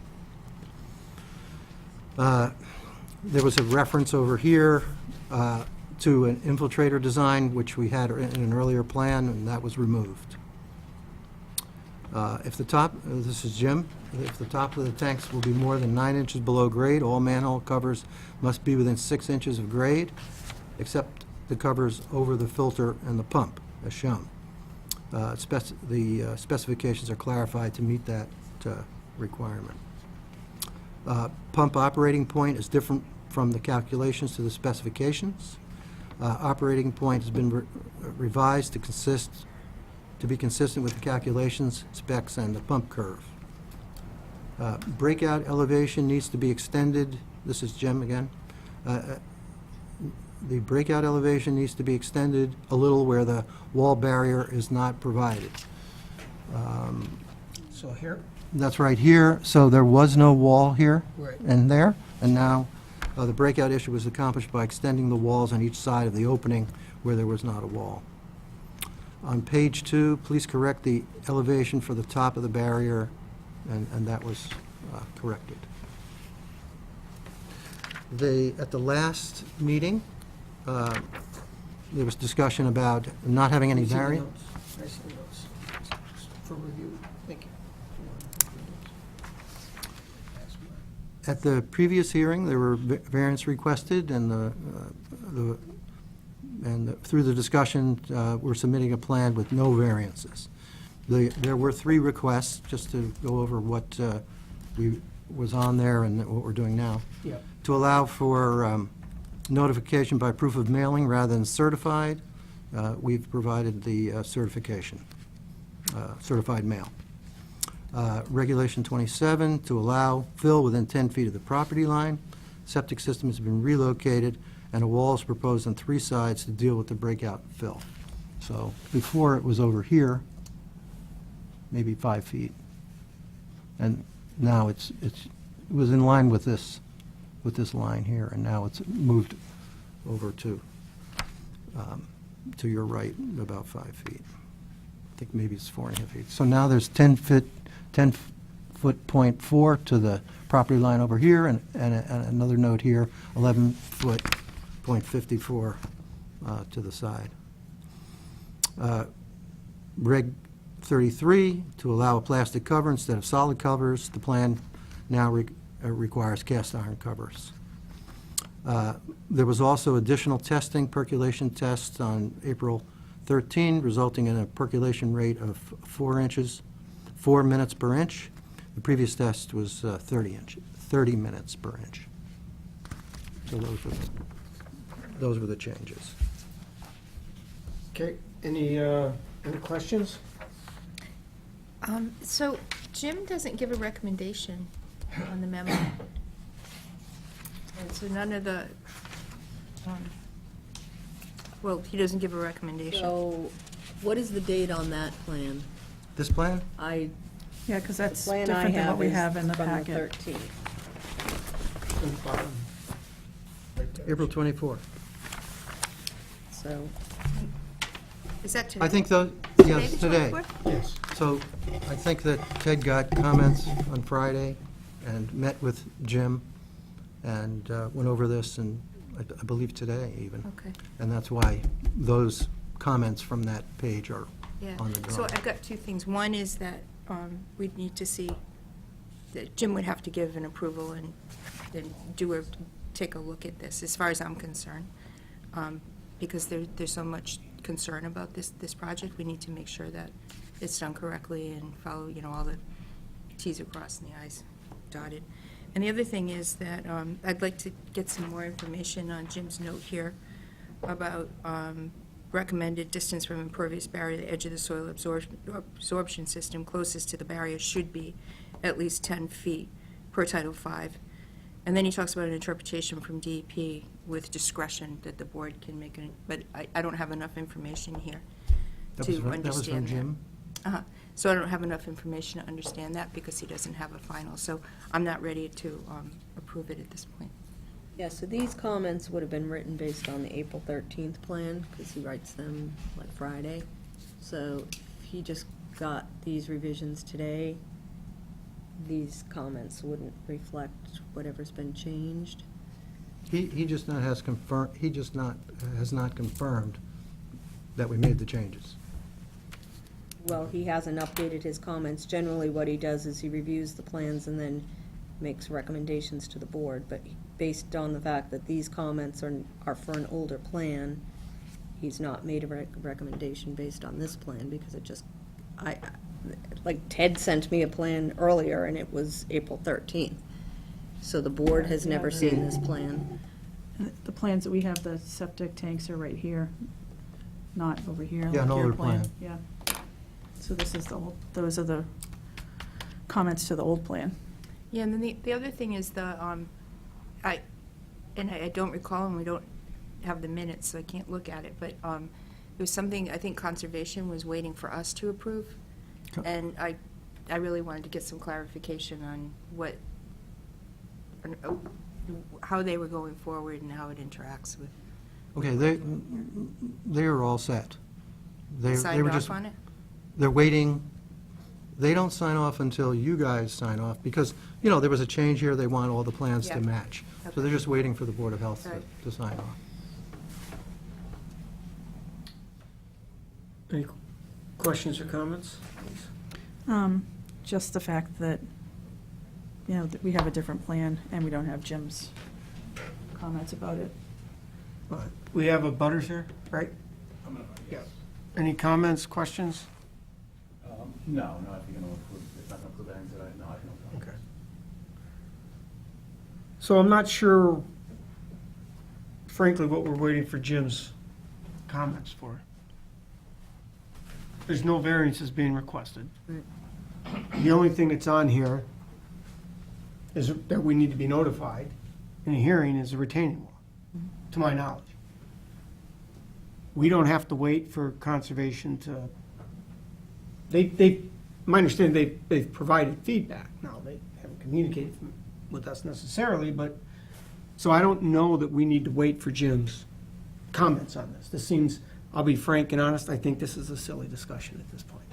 Speaker 7: There was a reference over here to an infiltrator design, which we had in an earlier plan, and that was removed. If the top, this is Jim, if the top of the tanks will be more than 9 inches below grade, all manhole covers must be within 6 inches of grade, except the covers over the filter and the pump, as shown. The specifications are clarified to meet that requirement. Pump operating point is different from the calculations to the specifications. Operating point has been revised to be consistent with the calculations, specs, and the pump curve. Breakout elevation needs to be extended. This is Jim again. The breakout elevation needs to be extended a little where the wall barrier is not provided.
Speaker 2: so here,
Speaker 7: That's right here, so there was no wall here
Speaker 2: Right.
Speaker 7: and there, and now the breakout issue was accomplished by extending the walls on each side of the opening where there was not a wall. On page 2, please correct the elevation for the top of the barrier, and that was corrected. At the last meeting, there was discussion about not having any
Speaker 2: I see the
Speaker 7: variance.
Speaker 2: notes. I see the notes. For review, thank you.
Speaker 7: At the previous hearing, there were variance requested, and through the discussion, we're submitting a plan with no variances. There were 3 requests, just to go over what was on there and what we're doing now.
Speaker 2: Yeah.
Speaker 7: To allow for notification by proof of mailing rather than certified, we've provided the certification, certified mail. Regulation 27, to allow fill within 10 feet of the property line. Septic system has been relocated, and a wall is proposed on 3 sides to deal with the breakout fill. So before it was over here, maybe 5 feet. And now it was in line with this line here, and now it's moved over to your right, about 5 feet. I think maybe it's 4.5 feet. So now there's 10-foot point 4 to the property line over here, and another note here, 11-foot point 54 to the side. Reg 33, to allow a plastic cover instead of solid covers. The plan now requires cast iron covers. There was also additional testing, percolation tests on April 13, resulting in a percolation rate of 4 minutes per inch. The previous test was 30 minutes per inch. So those were the changes.
Speaker 2: Okay, any questions?
Speaker 3: So Jim doesn't give a recommendation on the memo. And so none of the, well, he doesn't give a recommendation.
Speaker 1: So, what is the date on that plan?
Speaker 7: This plan?
Speaker 1: I
Speaker 4: Yeah, because
Speaker 1: The
Speaker 4: that's
Speaker 1: plan I
Speaker 4: different than what we
Speaker 1: is
Speaker 4: have in the
Speaker 1: from
Speaker 4: packet.
Speaker 1: 13th.
Speaker 2: On the bottom. Right there.
Speaker 7: April 24th.
Speaker 1: So,
Speaker 3: Is that today?
Speaker 7: I think the, yes,
Speaker 3: the
Speaker 7: today.
Speaker 3: 24th?
Speaker 2: Yes.
Speaker 7: So I think that Ted got comments on Friday and met with Jim and went over this, and I believe today even.
Speaker 3: Okay,
Speaker 7: And that's why those comments from that page are
Speaker 3: yeah.
Speaker 7: on the
Speaker 3: So
Speaker 7: drawing.
Speaker 3: I've got two things. One is that we'd need to see, that Jim would have to give an approval and take a look at this, as far as I'm concerned. Because there's so much concern about this project, we need to make sure that it's done correctly and follow, all the Ts are crossed and the Is dotted. And the other thing is that I'd like to get some more information on Jim's note here about recommended distance from impervious barrier to the edge of the soil absorption system closest to the barrier should be at least 10 feet per Title V. And then he talks about an interpretation from DEP with discretion that the board can make, but I don't have enough information here
Speaker 7: That
Speaker 3: to
Speaker 7: was from
Speaker 3: understand that.
Speaker 7: Jim?
Speaker 3: Uh-huh. So I don't have enough information to understand that because he doesn't have a final. So I'm not ready to approve it at this point.
Speaker 1: yeah, so these comments would have been written based on the April 13th plan, because he writes them like Friday. So if he just got these revisions today, these comments wouldn't reflect whatever's been changed.
Speaker 7: He just not has confirmed, has not confirmed that we made the changes.
Speaker 1: Well, he hasn't updated his comments. Generally, what he does is he reviews the plans and then makes recommendations to the board. But based on the fact that these comments are for an older plan, he's not made a recommendation based on this plan, because it just, like Ted sent me a plan earlier and it was April 13th. So the board has never seen this plan.
Speaker 4: And the plans that we have, the septic tanks are right here, not over here.
Speaker 7: Yeah, an
Speaker 4: like your
Speaker 7: older plan.
Speaker 4: Yeah. So this is those are the comments to the old plan.
Speaker 3: Yeah, and then the other thing is I don't recall, and we don't have the minutes, so I can't look at it, but there was something, I think Conservation was waiting for us to approve, and I really wanted to get some clarification on how they were going forward and how it interacts with.
Speaker 7: Okay, they are all set. They
Speaker 3: Signed
Speaker 7: were
Speaker 3: off
Speaker 7: just,
Speaker 3: on it?
Speaker 7: they're waiting, they don't sign off until you guys sign off, because, there was a change here, they want all the plans
Speaker 3: Yeah.
Speaker 7: to match. So
Speaker 3: Okay.
Speaker 7: they're just waiting for the Board of Health
Speaker 3: Right.
Speaker 7: to sign off.
Speaker 2: Any questions or comments?
Speaker 4: Just the fact that, that we have a different plan and we don't have Jim's comments about it.
Speaker 2: We have a butters here, right? Yeah. Any comments, questions?
Speaker 8: No, not if you're gonna approve, if not gonna approve anything today, no, I don't.
Speaker 2: Okay. So I'm not sure, frankly, what we're waiting for Jim's comments for. There's no variances being requested. The only thing that's on here is that we need to be notified in a hearing is a retaining wall, to my knowledge. We don't have to wait for conservation to, my understanding, they've provided feedback. Now, they haven't communicated with us necessarily, but, so I don't know that we need to wait for Jim's comments on this. This seems, I'll be frank and honest, I think this is a silly discussion at this point.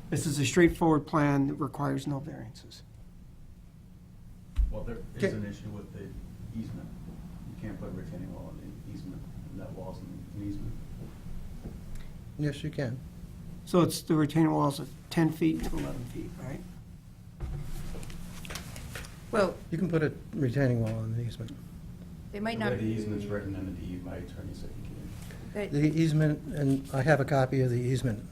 Speaker 2: This is a straightforward plan that requires no variances.
Speaker 8: Well, there is an issue with the easement. You can't put a retaining wall in the easement, and that wall's an easement.
Speaker 7: Yes, you can.
Speaker 2: So it's, the retaining walls at 10 feet to 11 feet, right?
Speaker 3: Well,
Speaker 7: You can put a retaining wall on the easement.
Speaker 3: they might
Speaker 8: The
Speaker 3: not.
Speaker 8: way the easement's written in the deed, my attorney said you can't.
Speaker 3: They,
Speaker 7: The easement, and I have a copy of the easement,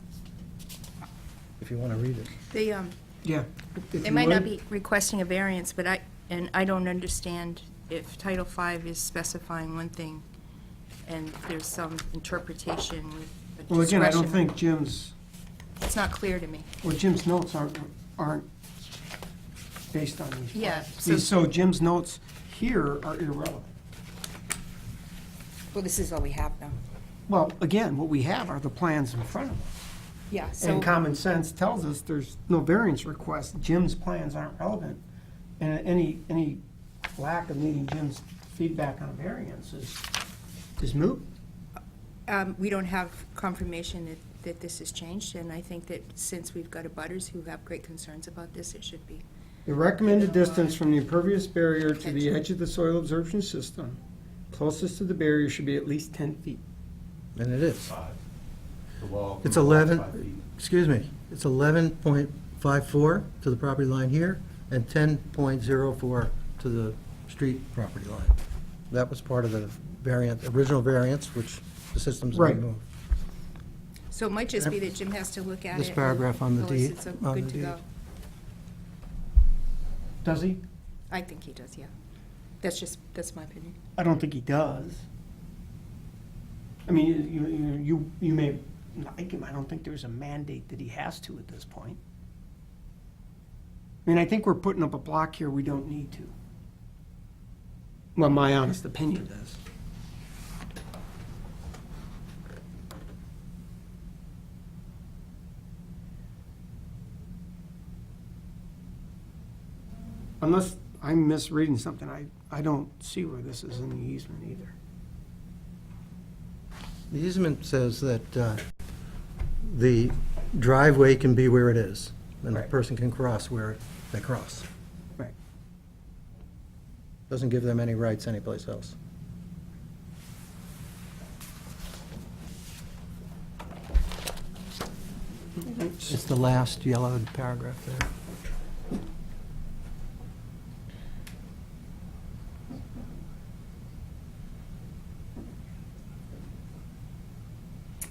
Speaker 7: if you want to read it.
Speaker 3: they,
Speaker 2: Yeah. If
Speaker 3: They
Speaker 2: you
Speaker 3: might not
Speaker 2: would.
Speaker 3: be requesting a variance, but I don't understand if Title V is specifying one thing and there's some interpretation with a
Speaker 2: Well, again, I don't
Speaker 3: discretion.
Speaker 2: think Jim's,
Speaker 3: It's not clear to me.
Speaker 2: well, Jim's notes aren't based on these
Speaker 3: Yeah,
Speaker 2: plans. So Jim's notes here are irrelevant.
Speaker 3: Well, this is all we have now.
Speaker 2: Well, again, what we have are the plans in front of us.
Speaker 3: Yeah, so,
Speaker 2: And common sense tells us there's no variance request. Jim's plans aren't relevant. And any lack of needing Jim's feedback on a variance is moot.
Speaker 3: we don't have confirmation that this has changed, and I think that since we've got abutters who have great concerns about this, it should be.
Speaker 2: The recommended distance from the impervious barrier to the edge of the soil absorption system closest to the barrier should be at least 10 feet.
Speaker 7: And it is.
Speaker 8: 5. The wall.
Speaker 7: It's
Speaker 8: the wall's
Speaker 7: 11,
Speaker 8: 5 feet.
Speaker 7: excuse me, it's 11.54 to the property line here and 10.04 to the street property line. That was part of the original variance, which the system's
Speaker 2: Right.
Speaker 7: removed.
Speaker 3: So it might just be that Jim has to look at it.
Speaker 7: This
Speaker 3: and
Speaker 7: paragraph on the
Speaker 3: tell us
Speaker 7: deed-
Speaker 3: it's
Speaker 7: on
Speaker 3: good
Speaker 7: the
Speaker 3: to go.
Speaker 7: deed.
Speaker 2: Does he?
Speaker 3: I think he does, yeah. That's my opinion.
Speaker 2: I don't think he does. I mean, you may like him. I don't think there's a mandate that he has to at this point. I mean, I think we're putting up a block here we don't need to. Well, my honest opinion is. Unless I'm misreading something, I don't see where this is in the easement either.
Speaker 7: The easement says that the driveway can be where it is, and the
Speaker 2: Right.
Speaker 7: person can cross where they cross.
Speaker 2: Right.
Speaker 7: Doesn't give them any rights anyplace else. It's the last yellowed paragraph there.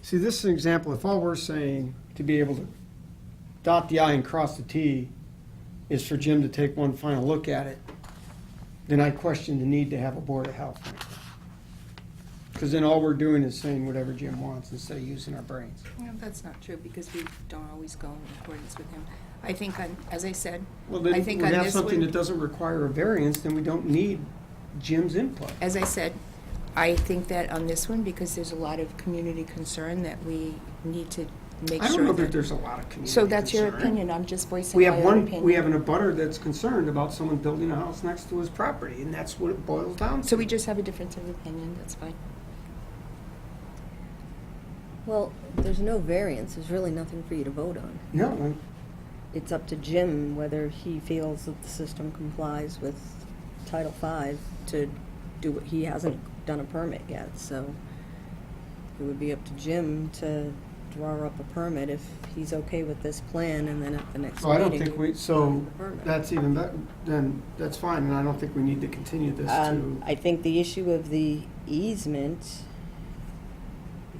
Speaker 2: See, this is an example, if all we're saying to be able to dot the I and cross the T is for Jim to take one final look at it, then I question the need to have a Board of Health. Because then all we're doing is saying whatever Jim wants instead of using our brains.
Speaker 3: No, that's not true, because we don't always go in accordance with him. I think, as I said,
Speaker 2: Well,
Speaker 3: I
Speaker 2: then
Speaker 3: think
Speaker 2: we
Speaker 3: on
Speaker 2: have
Speaker 3: this
Speaker 2: something
Speaker 3: one,
Speaker 2: that doesn't require a variance, then we don't need Jim's input.
Speaker 3: as I said, I think that on this one, because there's a lot of community concern, that we need to make
Speaker 2: I
Speaker 3: sure
Speaker 2: don't know that
Speaker 3: that.
Speaker 2: there's a lot of community
Speaker 3: So that's your
Speaker 2: concern.
Speaker 3: opinion, I'm just voicing
Speaker 2: We
Speaker 3: my
Speaker 2: have
Speaker 3: own
Speaker 2: one,
Speaker 3: opinion.
Speaker 2: we have an abutter that's concerned about someone building a house next to his property, and that's what it boils down to.
Speaker 3: So we just have a difference of opinion, that's fine.
Speaker 1: Well, there's no variance, there's really nothing for you to vote on.
Speaker 2: No,
Speaker 1: It's up to Jim whether he feels that the system complies with Title V to do what, he hasn't done a permit yet, so it would be up to Jim to draw up a permit if he's okay with this plan, and then at the next
Speaker 2: so I don't
Speaker 1: meeting.
Speaker 2: think we, so
Speaker 1: Permit.
Speaker 2: that's even better, then that's fine, and I don't think we need to continue this to.
Speaker 1: I think the issue of the easement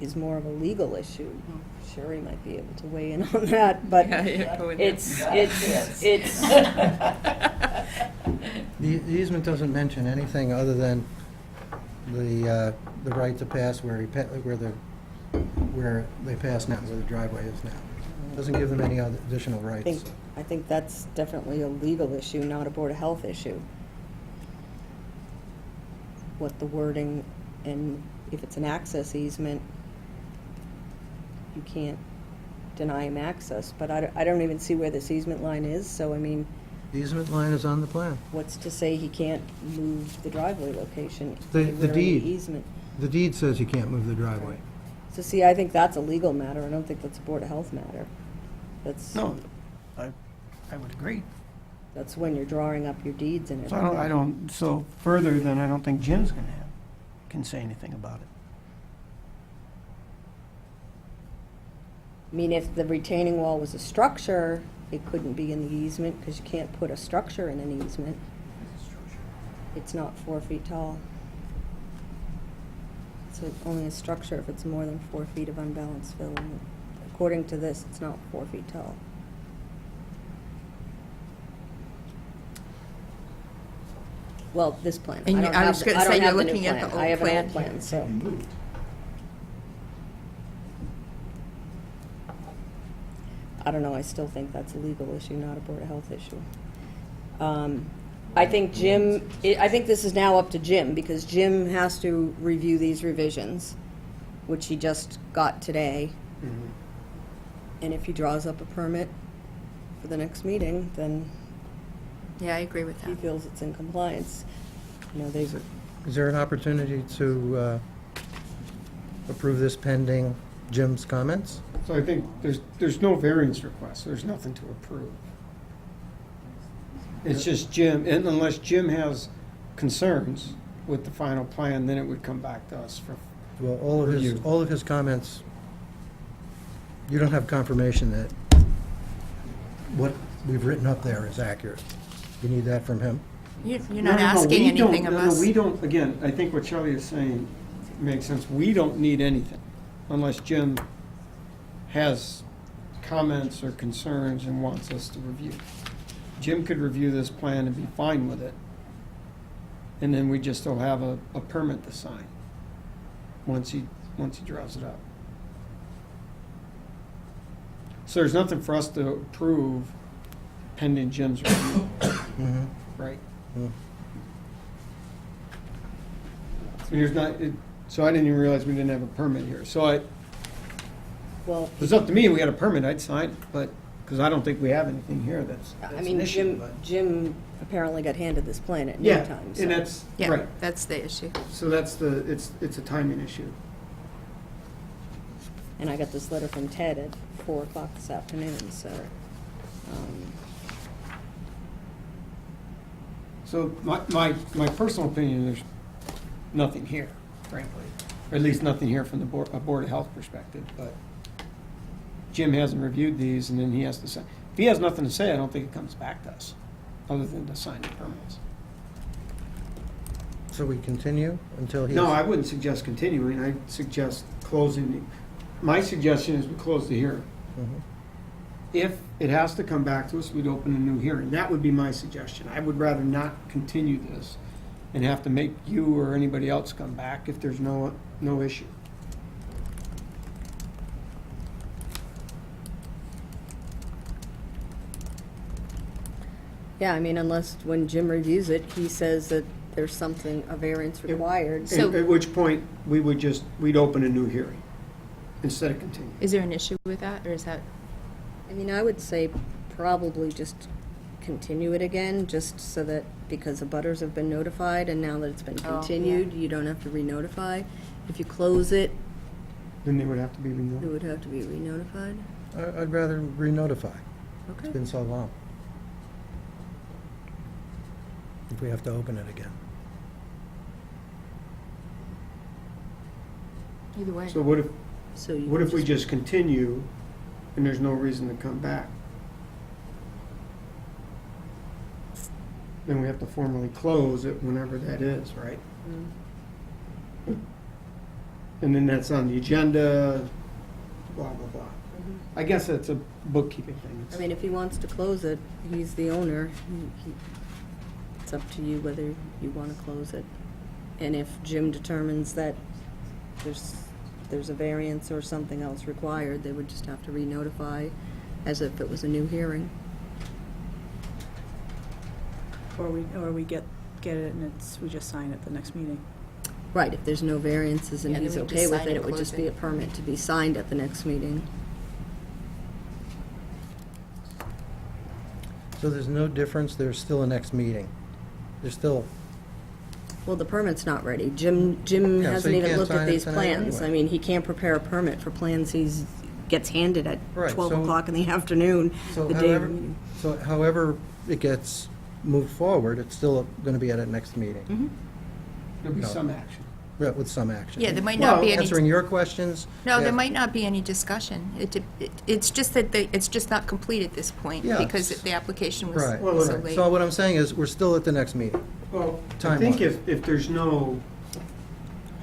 Speaker 1: is more of a legal issue. Sherry might be able to weigh in on that, but it's.
Speaker 7: The easement doesn't mention anything other than the right to pass where they pass now, where the driveway is now. Doesn't give them any other additional rights.
Speaker 1: I think that's definitely a legal issue, not a Board of Health issue. What the wording, and if it's an access easement, you can't deny him access, but I don't even see where this easement line is, so I mean,
Speaker 7: The easement line is on the plan.
Speaker 1: what's to say he can't move the driveway location?
Speaker 7: The
Speaker 1: anywhere in
Speaker 7: deed.
Speaker 1: Easement.
Speaker 7: The deed says you can't move the driveway.
Speaker 1: So see, I think that's a legal matter, I don't think that's a Board of Health matter. That's,
Speaker 2: No, I would agree.
Speaker 1: that's when you're drawing up your deeds and
Speaker 2: So
Speaker 1: everything.
Speaker 2: so further, then I don't think Jim's can say anything about it.
Speaker 1: I mean, if the retaining wall was a structure, it couldn't be in the easement, because you can't put a structure in an easement. It's not 4 feet tall. It's only a structure if it's more than 4 feet of unbalanced fill. And according to this, it's not 4 feet tall. Well, this plan.
Speaker 3: And
Speaker 1: I
Speaker 3: you-
Speaker 1: don't
Speaker 3: I
Speaker 1: have
Speaker 3: was
Speaker 1: the-
Speaker 3: gonna
Speaker 1: I don't
Speaker 3: say,
Speaker 1: have
Speaker 3: you're
Speaker 1: the new
Speaker 3: looking at the
Speaker 1: plan. I
Speaker 3: old
Speaker 1: have an old
Speaker 3: plan.
Speaker 1: plan, so. I don't know, I still think that's a legal issue, not a Board of Health issue. I think Jim, I think this is now up to Jim, because Jim has to review these revisions, which he just got today. And if he draws up a permit for the next meeting, then
Speaker 3: Yeah, I agree with
Speaker 1: he
Speaker 3: that.
Speaker 1: feels it's in compliance. You know, they've,
Speaker 7: Is there an opportunity to approve this pending Jim's comments?
Speaker 2: So I think there's no variance request, there's nothing to approve. It's just Jim, and unless Jim has concerns with the final plan, then it would come back to us for,
Speaker 7: Well,
Speaker 2: Review.
Speaker 7: all of his comments, you don't have confirmation that what we've written up there is accurate. You need that from him?
Speaker 3: You're
Speaker 2: No,
Speaker 3: not
Speaker 2: no, no,
Speaker 3: asking
Speaker 2: we don't-
Speaker 3: anything of
Speaker 2: no,
Speaker 3: us.
Speaker 2: No, we don't, again, I think what Shelley is saying makes sense. We don't need anything unless Jim has comments or concerns and wants us to review. Jim could review this plan and be fine with it. And then we just still have a permit to sign once he draws it up. So there's nothing for us to approve pending Jim's review,
Speaker 7: Mhm.
Speaker 2: right?
Speaker 7: Mm.
Speaker 2: There's not, so I didn't even realize we didn't have a permit here. So if
Speaker 1: well,
Speaker 2: it's up to me, we had a permit, I'd sign it, but, because I don't think we have anything here that's
Speaker 1: I
Speaker 2: an
Speaker 1: mean,
Speaker 2: issue. but-
Speaker 1: Jim apparently got handed this plan at
Speaker 2: Yeah,
Speaker 1: noontime, so.
Speaker 2: and that's,
Speaker 3: Yeah,
Speaker 2: right.
Speaker 3: that's the issue.
Speaker 2: So that's it's a timing issue.
Speaker 1: And I got this letter from Ted at 4:00 this afternoon, so,
Speaker 2: So my personal opinion, there's nothing here, frankly. Or at least nothing here from the Board of Health perspective, but Jim hasn't reviewed these, and then he has to say, if he has nothing to say, I don't think it comes back to us, other than to sign the permits.
Speaker 7: So we continue until he...
Speaker 2: No, I wouldn't suggest continuing, I'd suggest closing. My suggestion is we close the hearing.
Speaker 7: Mhm.
Speaker 2: If it has to come back to us, we'd open a new hearing. That would be my suggestion. I would rather not continue this and have to make you or anybody else come back if there's no issue.
Speaker 1: yeah, I mean, unless when Jim reviews it, he says that there's something, a variance required.
Speaker 3: So-
Speaker 2: At which point, we'd open a new hearing instead of continuing.
Speaker 3: Is there an issue with that, or is that,
Speaker 1: I mean, I would say probably just continue it again, just so that, because the butters have been notified, and now that it's been
Speaker 3: Oh, yeah.
Speaker 1: continued, you don't have to re-notify. If you close it,
Speaker 2: Then they would have to be
Speaker 1: it
Speaker 2: renewed.
Speaker 1: would have to be re-notified.
Speaker 7: I'd rather re-notify. It's
Speaker 1: Okay.
Speaker 7: been so long. If we have to open it again.
Speaker 3: either way?
Speaker 2: So what if
Speaker 1: So you
Speaker 2: What
Speaker 1: can
Speaker 2: if we just continue and there's no reason to come back? Then we have to formally close it whenever that is, right?
Speaker 1: Mm.
Speaker 2: And then that's on the agenda, blah, blah, blah. I guess that's a bookkeeping thing.
Speaker 1: I mean, if he wants to close it, he's the owner. It's up to you whether you want to close it. And if Jim determines that there's a variance or something else required, they would just have to re-notify as if it was a new hearing.
Speaker 4: Or we get it and we just sign it the next meeting.
Speaker 1: Right, if there's no variances and
Speaker 3: Yeah, then
Speaker 1: he's
Speaker 3: we just
Speaker 1: okay with
Speaker 3: sign
Speaker 1: it,
Speaker 3: and
Speaker 1: it would
Speaker 3: close
Speaker 1: just be
Speaker 3: it.
Speaker 1: a permit to be signed at the next meeting.
Speaker 7: So there's no difference, there's still a next meeting. There's still,
Speaker 1: Well, the permit's not ready. Jim
Speaker 7: Yeah, so
Speaker 1: hasn't
Speaker 7: you
Speaker 1: even
Speaker 7: can't
Speaker 1: looked
Speaker 7: sign
Speaker 1: at
Speaker 7: it
Speaker 1: these
Speaker 7: tonight
Speaker 1: plans.
Speaker 7: anyway.
Speaker 1: I mean, he can't prepare a permit for plans gets handed at
Speaker 7: Right,
Speaker 1: 12
Speaker 7: so-
Speaker 1: o'clock in the afternoon,
Speaker 7: so
Speaker 1: the day of
Speaker 7: however,
Speaker 1: the meeting.
Speaker 7: so however it gets moved forward, it's still gonna be at a next meeting,
Speaker 2: There'll be
Speaker 7: No.
Speaker 2: some action.
Speaker 7: but with some action.
Speaker 3: Yeah, there might not be any.
Speaker 7: Answering your questions.
Speaker 3: No, there
Speaker 7: yeah.
Speaker 3: might not be any discussion. It's just that it's just not complete at this point
Speaker 7: Yeah,
Speaker 3: because
Speaker 7: it's-
Speaker 3: the application was
Speaker 7: Right,
Speaker 2: Well,
Speaker 3: so
Speaker 7: right.
Speaker 3: late.
Speaker 7: So what I'm saying is, we're still at the next meeting.
Speaker 2: Well, I
Speaker 7: Time
Speaker 2: think
Speaker 7: wise.
Speaker 2: if there's no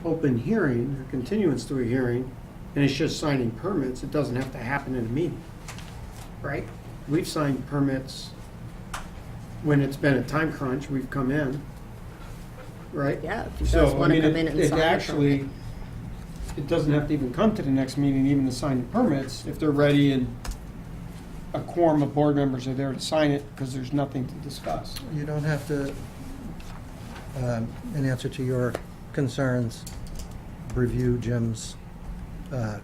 Speaker 2: open hearing or continuance to a hearing, and it's just signing permits, it doesn't have to happen in a meeting, right? We've signed permits when it's been a time crunch, we've come in, right?
Speaker 1: Yeah, if you
Speaker 2: So,
Speaker 1: guys
Speaker 2: I
Speaker 1: want to
Speaker 2: mean,
Speaker 1: come in and
Speaker 2: it
Speaker 1: sign a
Speaker 2: actually,
Speaker 1: permit.
Speaker 2: it doesn't have to even come to the next meeting, even to sign the permits, if they're ready and a quorum of board members are there to sign it, because there's nothing to discuss.
Speaker 7: You don't have to, in answer to your concerns, review Jim's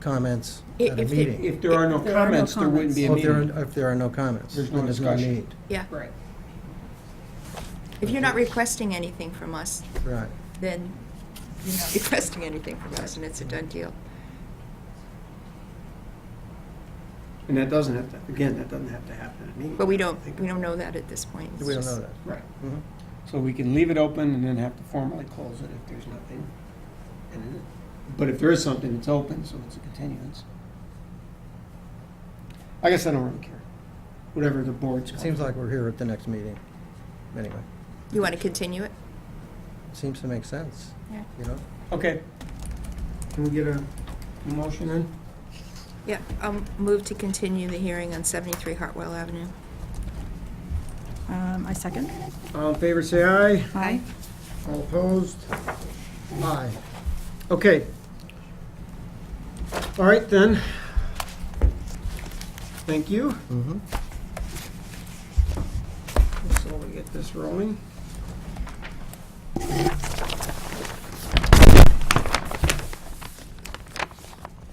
Speaker 7: comments at a
Speaker 3: If they-
Speaker 7: meeting.
Speaker 2: If there are no
Speaker 4: If there are no
Speaker 2: comments, there wouldn't be a
Speaker 7: Well,
Speaker 2: meeting.
Speaker 7: if there are no comments,
Speaker 2: There's no
Speaker 7: then there's no
Speaker 2: discussion.
Speaker 7: need.
Speaker 3: Yeah,
Speaker 2: Right.
Speaker 3: if you're not requesting anything from us,
Speaker 7: Right.
Speaker 3: then you're not requesting anything from us, and it's a done deal.
Speaker 2: And that doesn't have to, again, that doesn't have to happen at a meeting.
Speaker 3: But we
Speaker 2: I
Speaker 3: don't
Speaker 2: think.
Speaker 3: know that at this point. It's
Speaker 7: We don't
Speaker 3: just-
Speaker 7: know that.
Speaker 2: Right.
Speaker 7: Mhm.
Speaker 2: So we can leave it open and then have to formally close it if there's nothing. But if there is something, it's open, so it's a continuance. I guess I don't really care. Whatever the board's.
Speaker 7: It seems like we're here at the next meeting, anyway.
Speaker 3: You want to continue it?
Speaker 7: Seems to make sense,
Speaker 3: Yeah.
Speaker 7: you know?
Speaker 2: Okay. Can we get a motion in?
Speaker 3: Yeah, I'll move to continue the hearing on 73 Hartwell Avenue.
Speaker 4: I second.
Speaker 2: All in favor, say aye.
Speaker 4: Aye.
Speaker 2: All opposed? Aye. Okay. All right, then. Thank you.
Speaker 7: Mhm.
Speaker 2: So we get this rolling.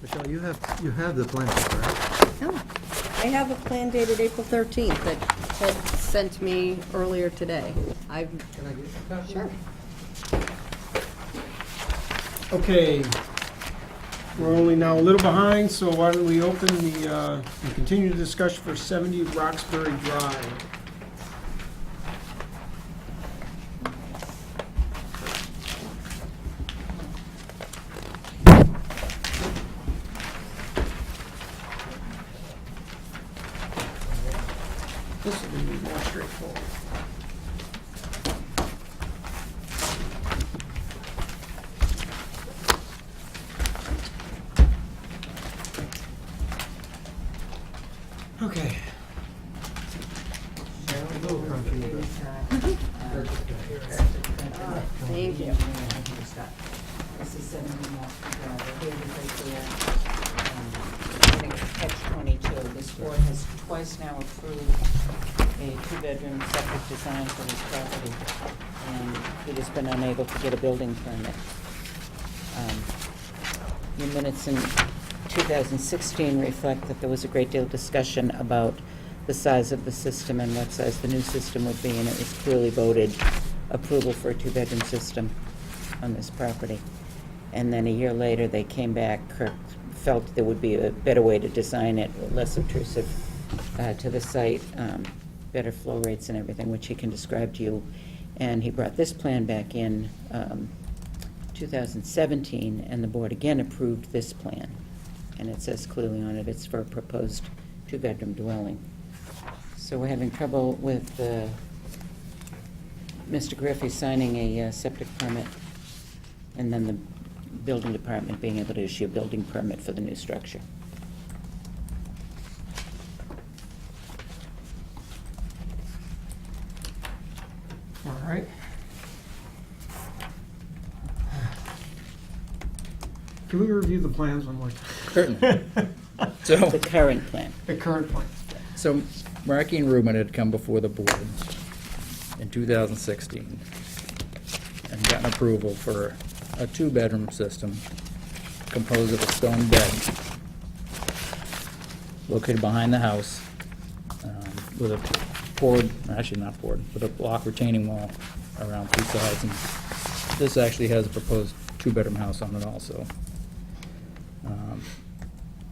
Speaker 7: Michelle, you have the plan, correct?
Speaker 1: No, I have a plan dated April 13th that Ted sent me earlier today. I've,
Speaker 7: Can I get a copy?
Speaker 1: sure.
Speaker 2: Okay. We're only now a little behind, so why don't we open and continue the discussion for 70 Roxbury Drive. This is going to be more straightforward. Okay.
Speaker 1: Thank you.
Speaker 9: This is 17 Washington Drive. Here because I think it's catch-22. This board has twice now approved a two-bedroom septic design for this property, and it has been unable to get a building permit. Your minutes in 2016 reflect that there was a great deal of discussion about the size of the system and what size the new system would be, and it was clearly voted approval for a two-bedroom system on this property. And then a year later, they came back, Kirk felt there would be a better way to design it, less obtrusive to the site, better flow rates and everything, which he can describe to you. And he brought this plan back in 2017, and the board again approved this plan. And it says clearly on it, it's for a proposed two-bedroom dwelling. So we're having trouble with Mr. Griffey signing a septic permit, and then the building department being able to issue a building permit for the new structure.
Speaker 2: All right. Can we review the plans one more time?
Speaker 6: Certainly. So,
Speaker 9: The current plan.
Speaker 2: The current plan.
Speaker 6: so Markey and Rubin had come before the board in 2016 and gotten approval for a two-bedroom system composed of a stone bed located behind the house with a poured, actually not poured, with a block retaining wall around three sides. And this actually has a proposed two-bedroom house on it also.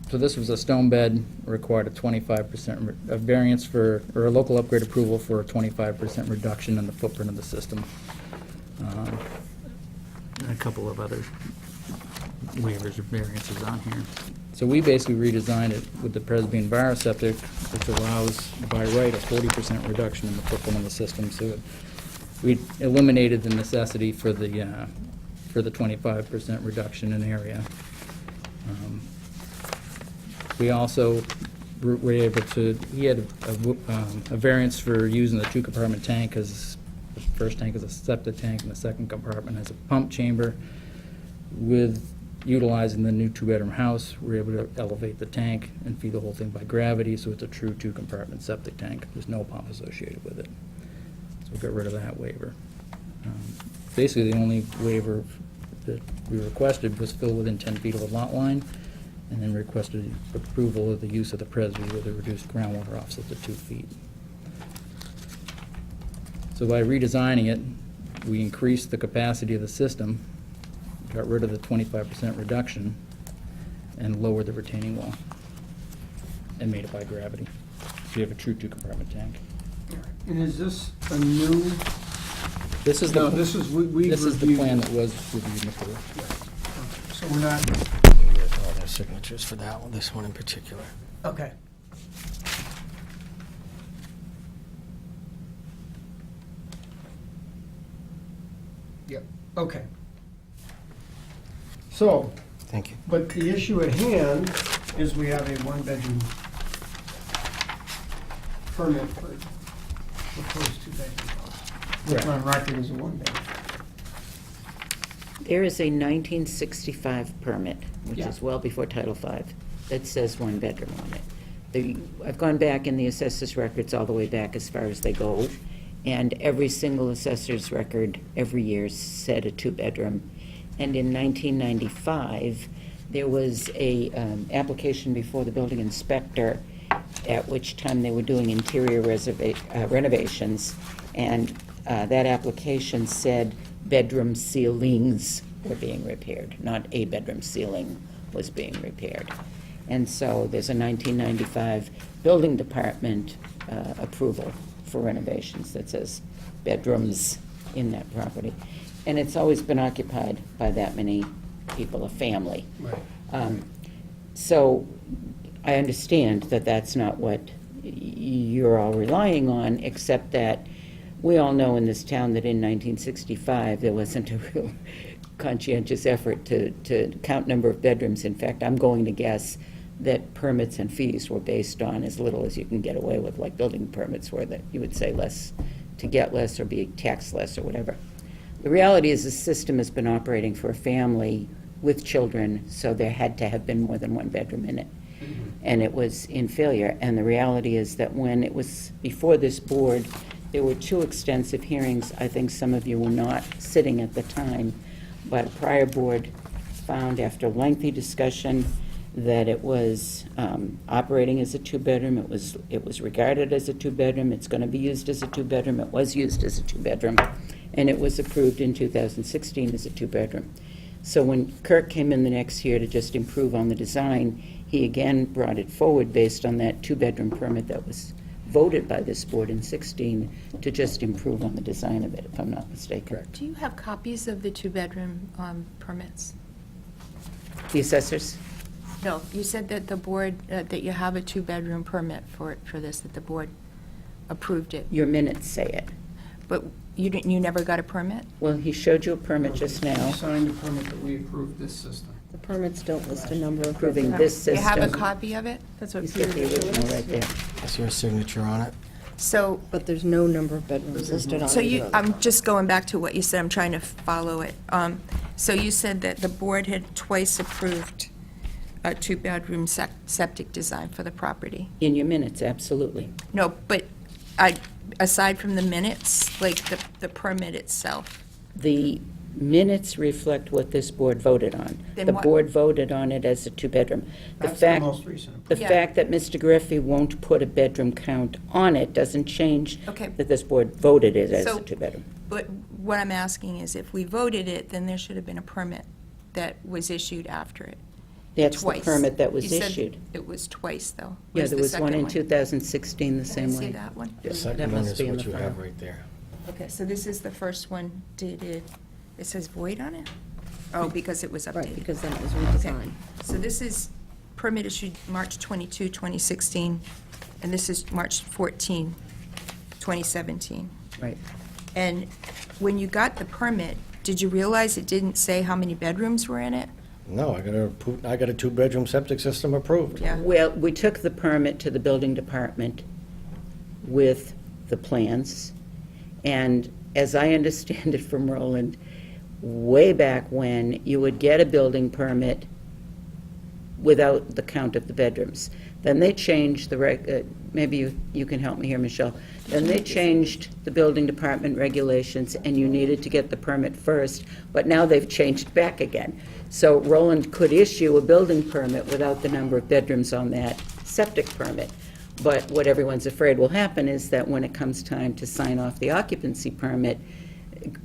Speaker 6: So this was a stone bed, required a 25% a variance for, or a local upgrade approval for a 25% reduction in the footprint of the system. And a couple of other waivers or variances on here. So we basically redesigned it with the Presby Enviroseptic, which allows by right a 40% reduction in the footprint of the system. So we eliminated the necessity for the 25% reduction in area. We also were able to, he had a variance for using the two-compartment tank, because the first tank is a septic tank and the second compartment has a pump chamber. With utilizing the new two-bedroom house, we're able to elevate the tank and feed the whole thing by gravity, so it's a true two-compartment septic tank. There's no pump associated with it. So we got rid of that waiver. Basically, the only waiver that we requested was fill within 10 feet of the lot line, and then requested approval of the use of the Presby with a reduced groundwater offset to 2 feet. So by redesigning it, we increased the capacity of the system, got rid of the 25% reduction, and lowered the retaining wall, and made it by gravity. So you have a true 2-compartment tank.
Speaker 2: And is this a new,
Speaker 6: This is
Speaker 2: no,
Speaker 6: the,
Speaker 2: this is, we
Speaker 6: this is the
Speaker 2: reviewed
Speaker 6: plan
Speaker 2: it.
Speaker 6: that was reviewed before.
Speaker 2: So we're not,
Speaker 10: All their signatures for that one, this one in particular.
Speaker 2: okay. Yep, okay. So,
Speaker 10: Thank you.
Speaker 2: but the issue at hand is we have a one-bedroom permit for proposed 2-bedroom house. Which on record is a one-bedroom.
Speaker 9: There is a 1965 permit, which
Speaker 2: Yeah.
Speaker 9: is well before Title V, that says one bedroom on it. I've gone back in the assessor's records all the way back as far as they go, and every single assessor's record every year said a 2-bedroom. And in 1995, there was a application before the building inspector, at which time they were doing interior renovations, and that application said bedroom ceilings were being repaired, not a bedroom ceiling was being repaired. And so there's a 1995 building department approval for renovations that says bedrooms in that property. And it's always been occupied by that many people, a family.
Speaker 2: Right.
Speaker 9: So I understand that that's not what you're all relying on, except that we all know in this town that in 1965, there wasn't a real conscientious effort to count number of bedrooms. In fact, I'm going to guess that permits and fees were based on as little as you can get away with, like building permits were, that you would say less to get less or be taxed less or whatever. The reality is the system has been operating for a family with children, so there had to have been more than one bedroom in it. And it was in failure. And the reality is that when it was before this board, there were 2 extensive hearings. I think some of you were not sitting at the time, but a prior board found after lengthy discussion that it was operating as a 2-bedroom. It was regarded as a 2-bedroom. It's going to be used as a 2-bedroom. It was used as a 2-bedroom. And it was approved in 2016 as a 2-bedroom. So when Kirk came in the next year to just improve on the design, he again brought it forward based on that 2-bedroom permit that was voted by this board in 16 to just improve on the design of it, if I'm not mistaken.
Speaker 3: Do you have copies of the 2-bedroom permits?
Speaker 9: The assessors?
Speaker 3: No, you said that the board, that you have a 2-bedroom permit for this, that the board approved it,
Speaker 9: Your minutes say it.
Speaker 3: but you never got a permit?
Speaker 9: Well, he showed you a permit just
Speaker 2: We
Speaker 9: now
Speaker 2: signed a permit that we approved this system.
Speaker 1: The permits don't list a number of
Speaker 9: approving
Speaker 1: bedrooms.
Speaker 9: this
Speaker 3: You
Speaker 9: system.
Speaker 3: have a copy of it?
Speaker 4: That's what
Speaker 9: He's got the
Speaker 4: Peter showed
Speaker 9: original
Speaker 4: us.
Speaker 9: right there.
Speaker 10: Is your signature on it?
Speaker 3: So,
Speaker 1: But there's no number of bedrooms listed on
Speaker 3: so
Speaker 1: it.
Speaker 3: you, I'm just going back to what you said, I'm trying to follow it. So you said that the board had twice approved a 2-bedroom septic design for the property?
Speaker 9: In your minutes, absolutely.
Speaker 3: No, but aside from the minutes, like the permit itself?
Speaker 9: The minutes reflect what this board voted on.
Speaker 3: Then
Speaker 9: The
Speaker 3: what-
Speaker 9: board voted on it as a 2-bedroom.
Speaker 2: That's the most recent.
Speaker 9: The
Speaker 3: Yeah.
Speaker 9: fact that Mr. Griffey won't put a bedroom count on it doesn't change
Speaker 3: Okay.
Speaker 9: that this board voted it as
Speaker 3: So-
Speaker 9: a 2-bedroom.
Speaker 3: But what I'm asking is, if we voted it, then there should have been a permit that was issued after it.
Speaker 9: That's the
Speaker 3: Twice.
Speaker 9: permit that was
Speaker 3: You said
Speaker 9: issued.
Speaker 3: it was twice, though.
Speaker 9: Yeah,
Speaker 3: Where's
Speaker 9: there
Speaker 3: the
Speaker 9: was one
Speaker 3: second
Speaker 9: in 2016 the
Speaker 3: Can I
Speaker 9: same
Speaker 3: see
Speaker 9: way.
Speaker 3: that one?
Speaker 10: The
Speaker 9: That
Speaker 10: second one
Speaker 9: must
Speaker 10: is
Speaker 9: be in
Speaker 10: what
Speaker 9: the
Speaker 10: you
Speaker 9: file.
Speaker 10: have right there.
Speaker 3: Okay, so this is the first one dated, it says void on it? Oh, because it was updated.
Speaker 1: Right, because that was
Speaker 3: Okay.
Speaker 1: redesigned.
Speaker 3: So this is permit issued March 22, 2016, and this is March 14, 2017.
Speaker 9: Right.
Speaker 3: And when you got the permit, did you realize it didn't say how many bedrooms were in it?
Speaker 10: No, I got a 2-bedroom septic system approved.
Speaker 3: Yeah.
Speaker 9: Well, we took the permit to the building department with the plans, and as I understand it from Roland, way back when, you would get a building permit without the count of the bedrooms. Then they changed maybe you can help me here, Michelle. Then they changed the building department regulations, and you needed to get the permit first, but now they've changed back again. So Roland could issue a building permit without the number of bedrooms on that septic permit. But what everyone's afraid will happen is that when it comes time to sign off the occupancy permit,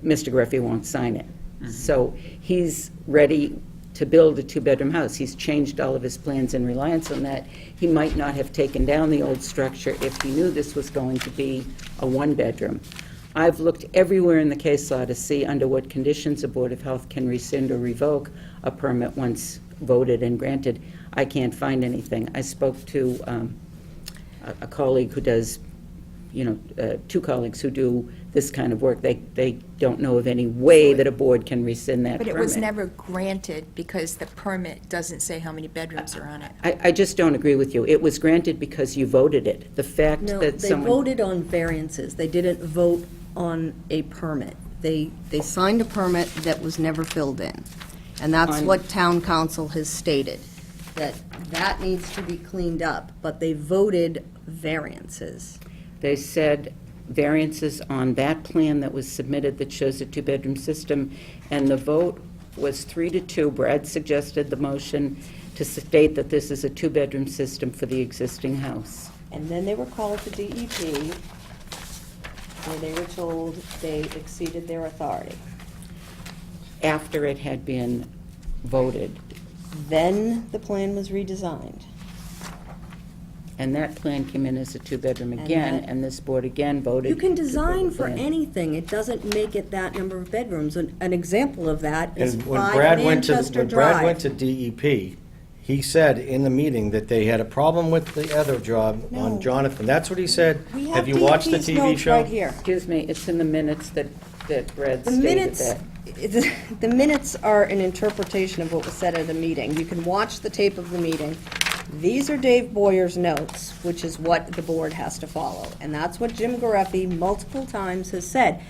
Speaker 9: Mr. Griffey won't sign it. So he's ready to build a two-bedroom house. He's changed all of his plans in reliance on that. He might not have taken down the old structure if he knew this was going to be a one-bedroom. I've looked everywhere in the case law to see under what conditions a Board of Health can rescind or revoke a permit once voted and granted. I can't find anything. I spoke to a colleague who does, two colleagues who do this kind of work. They don't know of any way that a board can rescind that
Speaker 3: But
Speaker 9: permit.
Speaker 3: it was never granted because the permit doesn't say how many bedrooms are on it.
Speaker 9: I just don't agree with you. It was granted because you voted it. The fact
Speaker 1: No,
Speaker 9: that
Speaker 1: they
Speaker 9: someone...
Speaker 1: voted on variances. They didn't vote on a permit. They signed a permit that was never filled in. And that's
Speaker 9: On-
Speaker 1: what town council has stated, that needs to be cleaned up, but they voted variances.
Speaker 9: They said variances on that plan that was submitted that shows a two-bedroom system, and the vote was 3-2. Brad suggested the motion to state that this is a two-bedroom system for the existing house.
Speaker 1: And then they were called to DEP, where they were told they exceeded their authority.
Speaker 9: After it had been voted,
Speaker 1: Then the plan was redesigned.
Speaker 9: and that plan came in as a two-bedroom again,
Speaker 1: that-
Speaker 9: and this board again voted...
Speaker 1: You can
Speaker 9: to
Speaker 1: design
Speaker 9: build the
Speaker 1: for
Speaker 9: plan.
Speaker 1: anything, it doesn't make it that number of bedrooms. An example of that is
Speaker 10: And when
Speaker 1: 5
Speaker 10: Brad went to,
Speaker 1: Manchester
Speaker 10: when Brad went
Speaker 1: Drive.
Speaker 10: to DEP, he said in the meeting that they had a problem with the other job
Speaker 1: No.
Speaker 10: on Jonathan. That's what he said.
Speaker 1: We
Speaker 10: Have you watched the
Speaker 1: DEP's
Speaker 10: TV
Speaker 1: notes
Speaker 10: show?
Speaker 1: right here.
Speaker 9: Excuse me, it's in the minutes that Brad
Speaker 1: The
Speaker 9: stated
Speaker 1: minutes,
Speaker 9: that.
Speaker 1: the minutes are an interpretation of what was said at a meeting. You can watch the tape of the meeting. These are Dave Boyer's notes, which is what the board has to follow. And that's what Jim Gareffi multiple times has said.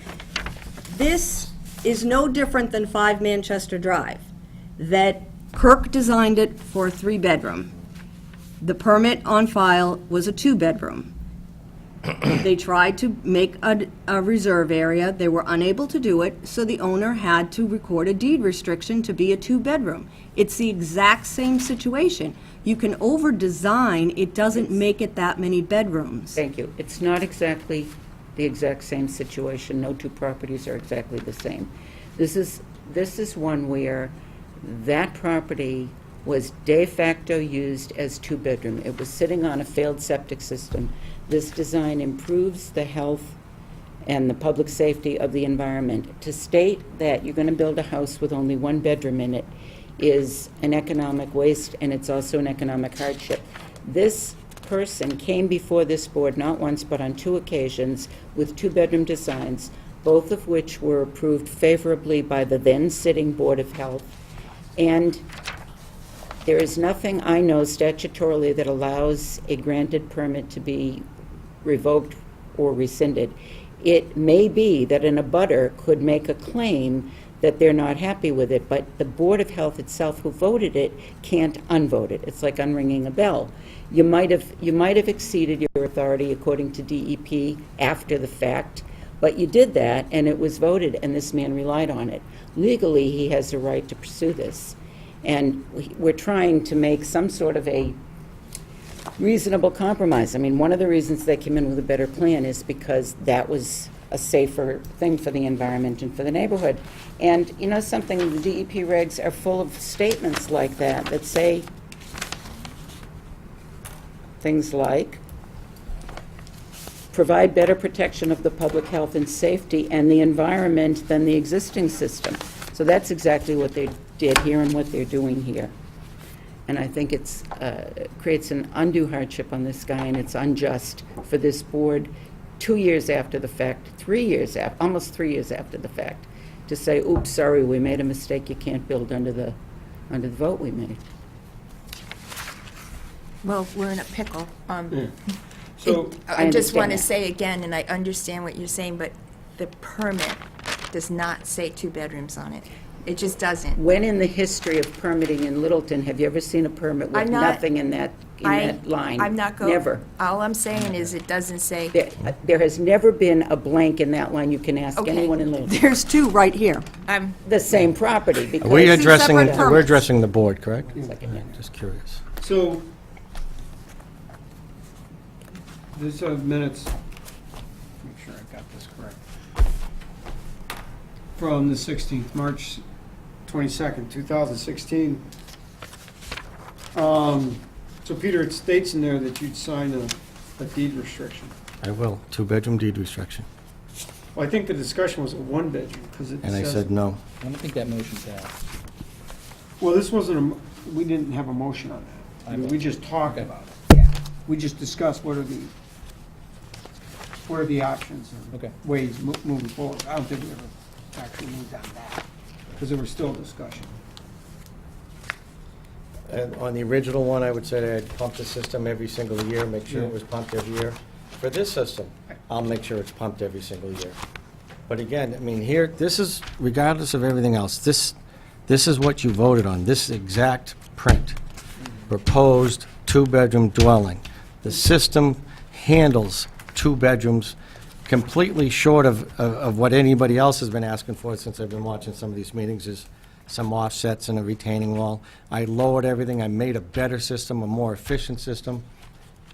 Speaker 1: This is no different than 5 Manchester Drive, that Kirk designed it for a 3-bedroom. The permit on file was a 2-bedroom. They tried to make a reserve area, they were unable to do it, so the owner had to record a deed restriction to be a 2-bedroom. It's the exact same situation. You can over-design, it doesn't make it that many bedrooms.
Speaker 9: Thank you. It's not exactly the exact same situation. No two properties are exactly the same. This is one where that property was de facto used as 2-bedroom. It was sitting on a failed septic system. This design improves the health and the public safety of the environment. To state that you're going to build a house with only 1 bedroom in it is an economic waste, and it's also an economic hardship. This person came before this board not once but on 2 occasions with 2-bedroom designs, both of which were approved favorably by the then-sitting Board of Health. And there is nothing I know statutorily that allows a granted permit to be revoked or rescinded. It may be that an abutter could make a claim that they're not happy with it, but the Board of Health itself, who voted it, can't unvote it. It's like unringing a bell. You might have exceeded your authority according to DEP after the fact, but you did that, and it was voted, and this man relied on it. Legally, he has the right to pursue this. And we're trying to make some sort of a reasonable compromise. I mean, one of the reasons they came in with a better plan is because that was a safer thing for the environment and for the neighborhood. And you know something, the DEP regs are full of statements like that say things like, provide better protection of the public health and safety and the environment than the existing system. So that's exactly what they did here and what they're doing here. And I think it's creates an undue hardship on this guy, and it's unjust for this board 2 years after the fact, 3 years after, almost 3 years after the fact, to say, oops, sorry, we made a mistake, you can't build under the vote we made.
Speaker 3: Well, we're in a pickle.
Speaker 2: So,
Speaker 3: I just want to
Speaker 9: understand
Speaker 3: say again, and I understand what you're saying, but the permit does not say 2 bedrooms on it. It just doesn't.
Speaker 9: When in the history of permitting in Littleton have you ever seen a permit with
Speaker 3: I'm not-
Speaker 9: nothing in that line?
Speaker 3: I'm not going.
Speaker 9: Never.
Speaker 3: All I'm saying is it doesn't say.
Speaker 9: There has never been a blank in that line. You can ask
Speaker 3: Okay.
Speaker 9: anyone in Littleton.
Speaker 1: There's two right here.
Speaker 3: I'm,
Speaker 9: The same property, because.
Speaker 10: We
Speaker 1: Two
Speaker 10: addressing,
Speaker 1: separate
Speaker 10: we're
Speaker 1: permits.
Speaker 10: addressing the board, correct?
Speaker 9: Second, yeah.
Speaker 10: Just curious.
Speaker 2: So, this minutes, make sure I got this correct. From the 16th, March 22nd, 2016. So Peter, it states in there that you'd sign a deed restriction.
Speaker 10: I will, two-bedroom deed restriction.
Speaker 2: Well, I think the discussion was a one-bedroom, because it
Speaker 10: And I
Speaker 2: says-
Speaker 10: said no.
Speaker 6: I don't think that motion passed.
Speaker 2: Well, this wasn't we didn't have a motion on that. I mean, we just talked
Speaker 6: Okay.
Speaker 2: about it. Yeah. We just discussed what are the options and
Speaker 6: Okay.
Speaker 2: ways moving forward. I don't think we ever actually moved on that, because there was still discussion.
Speaker 10: And on the original one, I would say I'd pump the system every single year, make sure it
Speaker 2: Yeah.
Speaker 10: was pumped every year. For this system, I'll make sure it's pumped every single year. But again, I mean, here, this is, regardless of everything else, this is what you voted on, this exact print. Proposed two-bedroom dwelling. The system handles two bedrooms completely short of what anybody else has been asking for since I've been watching some of these meetings, is some offsets and a retaining wall. I lowered everything, I made a better system, a more efficient system,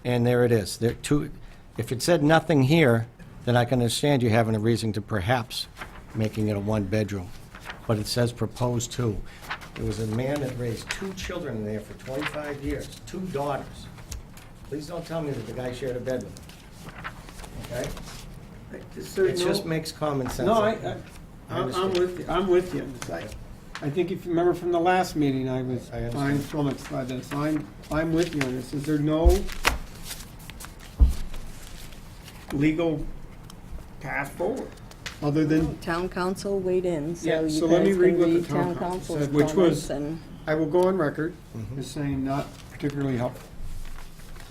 Speaker 10: and there it is. If it said nothing here, then I can understand you having a reason to perhaps making it a one-bedroom. But it says proposed two. There was a man that raised two children in there for 25 years, two daughters. Please don't tell me that the guy shared a bed with them. Okay? It just makes common sense.
Speaker 2: No,
Speaker 10: I
Speaker 2: I'm
Speaker 10: understand.
Speaker 2: with you, I'm with you on this. I think if you remember from the last meeting, I was
Speaker 10: I understand.
Speaker 2: fine flummoxed by this. I'm with you on this. Is there no legal path forward, other than,
Speaker 1: Town council weighed in, so
Speaker 2: Yeah,
Speaker 1: you
Speaker 2: so let me
Speaker 1: guys
Speaker 2: read
Speaker 1: can
Speaker 2: what the
Speaker 1: read
Speaker 2: town
Speaker 1: town
Speaker 2: council
Speaker 1: council's
Speaker 2: said, which was-
Speaker 1: comments and.
Speaker 2: I will go on record
Speaker 10: Mm-hmm.
Speaker 2: as saying not particularly helpful,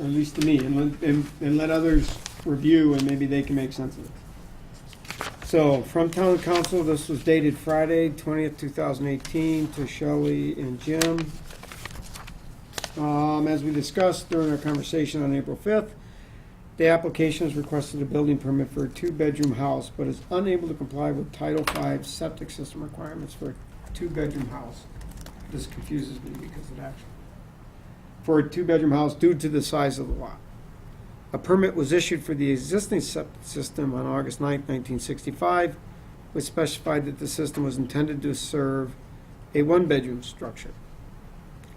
Speaker 2: at least to me, and let others review, and maybe they can make sense of it. So, from town council, this was dated Friday, 20th, 2018, to Shelley and Jim. As we discussed during our conversation on April 5th, the application has requested a building permit for a two-bedroom house, but is unable to comply with Title V septic system requirements for a two-bedroom house. This confuses me because it actually, for a two-bedroom house due to the size of the lot. A permit was issued for the existing septic system on August 9, 1965, which specified that the system was intended to serve a one-bedroom structure.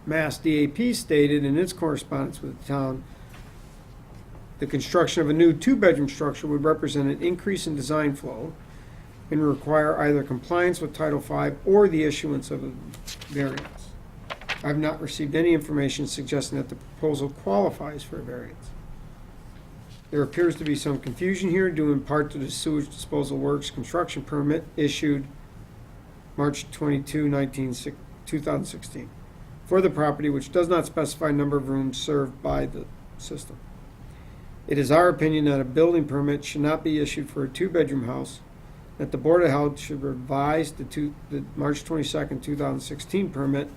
Speaker 2: Mass DAP stated in its correspondence with the town, the construction of a new two-bedroom structure would represent an increase in design flow and require either compliance with Title V or the issuance of a variance. I have not received any information suggesting that the proposal qualifies for a variance. There appears to be some confusion here due in part to the sewage disposal works construction permit issued March 22, 2016 for the property, which does not specify number of rooms served by the system. It is our opinion that a building permit should not be issued for a two-bedroom house, that the Board of Health should revise the March 22nd, 2016 permit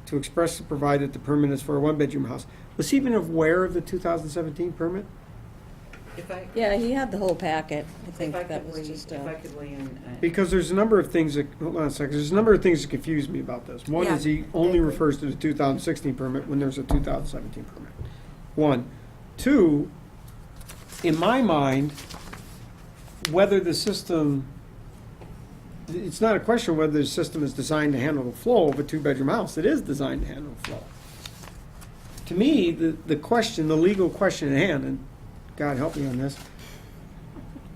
Speaker 2: to expressly provide that the permit is for a one-bedroom house. Was he even aware of the 2017 permit?
Speaker 9: If I,
Speaker 1: Yeah, he had the whole packet. I
Speaker 9: if
Speaker 1: think
Speaker 9: I
Speaker 1: that
Speaker 9: could
Speaker 1: was
Speaker 9: weigh,
Speaker 1: just
Speaker 9: if I could weigh in.
Speaker 2: Because there's a number of things that, hold on a second, there's a number of things that confuse me about this. One is he only refers to the 2016 permit when there's a 2017 permit. One. Two, in my mind, whether the system, it's not a question of whether the system is designed to handle the flow of a two-bedroom house. It is designed to handle the flow. To me, the question, the legal question at hand, and God help me on this,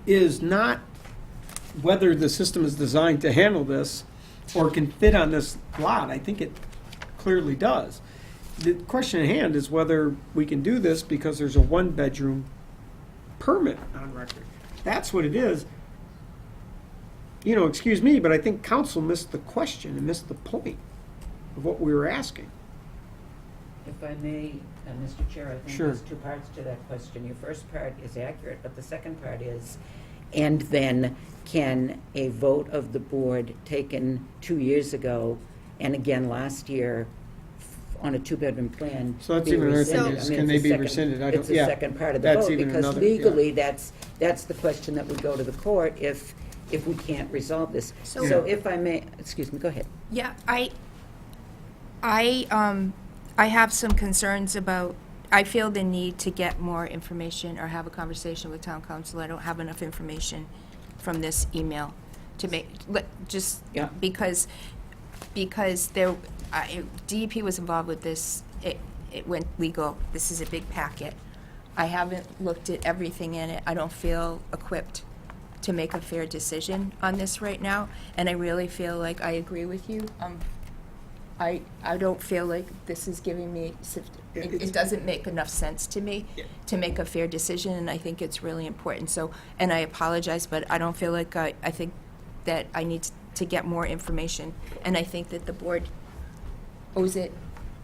Speaker 2: is not whether the system is designed to handle this or can fit on this lot. I think it clearly does. The question at hand is whether we can do this because there's a one-bedroom permit on record. That's what it is. You know, excuse me, but I think council missed the question and missed the point of what we were asking.
Speaker 9: If I may, Mr. Chair, I think
Speaker 2: Sure.
Speaker 9: there's two parts to that question. Your first part is accurate, but the second part is, And then can a vote of the board taken 2 years ago and again last year on a two-bedroom plan
Speaker 2: So that's
Speaker 9: be
Speaker 2: even another thing,
Speaker 9: rescinded?
Speaker 2: is
Speaker 9: I mean,
Speaker 2: can
Speaker 9: it's
Speaker 2: they
Speaker 9: a
Speaker 2: be
Speaker 9: second-
Speaker 2: rescinded? I don't-
Speaker 9: It's the
Speaker 2: yeah.
Speaker 9: second part of the
Speaker 2: That's
Speaker 9: vote,
Speaker 2: even
Speaker 9: because
Speaker 2: another- yeah.
Speaker 9: legally, that's the question that would go to the court if we can't resolve this.
Speaker 3: So-
Speaker 9: So if I may, excuse me, go ahead.
Speaker 3: Yeah, I have some concerns about, I feel the need to get more information or have a conversation with town council. I don't have enough information from this email to make, just
Speaker 9: Yeah.
Speaker 3: because there, DEP was involved with this, it went legal, this is a big packet. I haven't looked at everything in it, I don't feel equipped to make a fair decision on this right now, and I really feel like I agree with you. I don't feel like this is giving me, it doesn't make enough sense to me to make a fair decision, and I think it's really important. So, and I apologize, but I don't feel like, I think that I need to get more information, and I think that the board owes it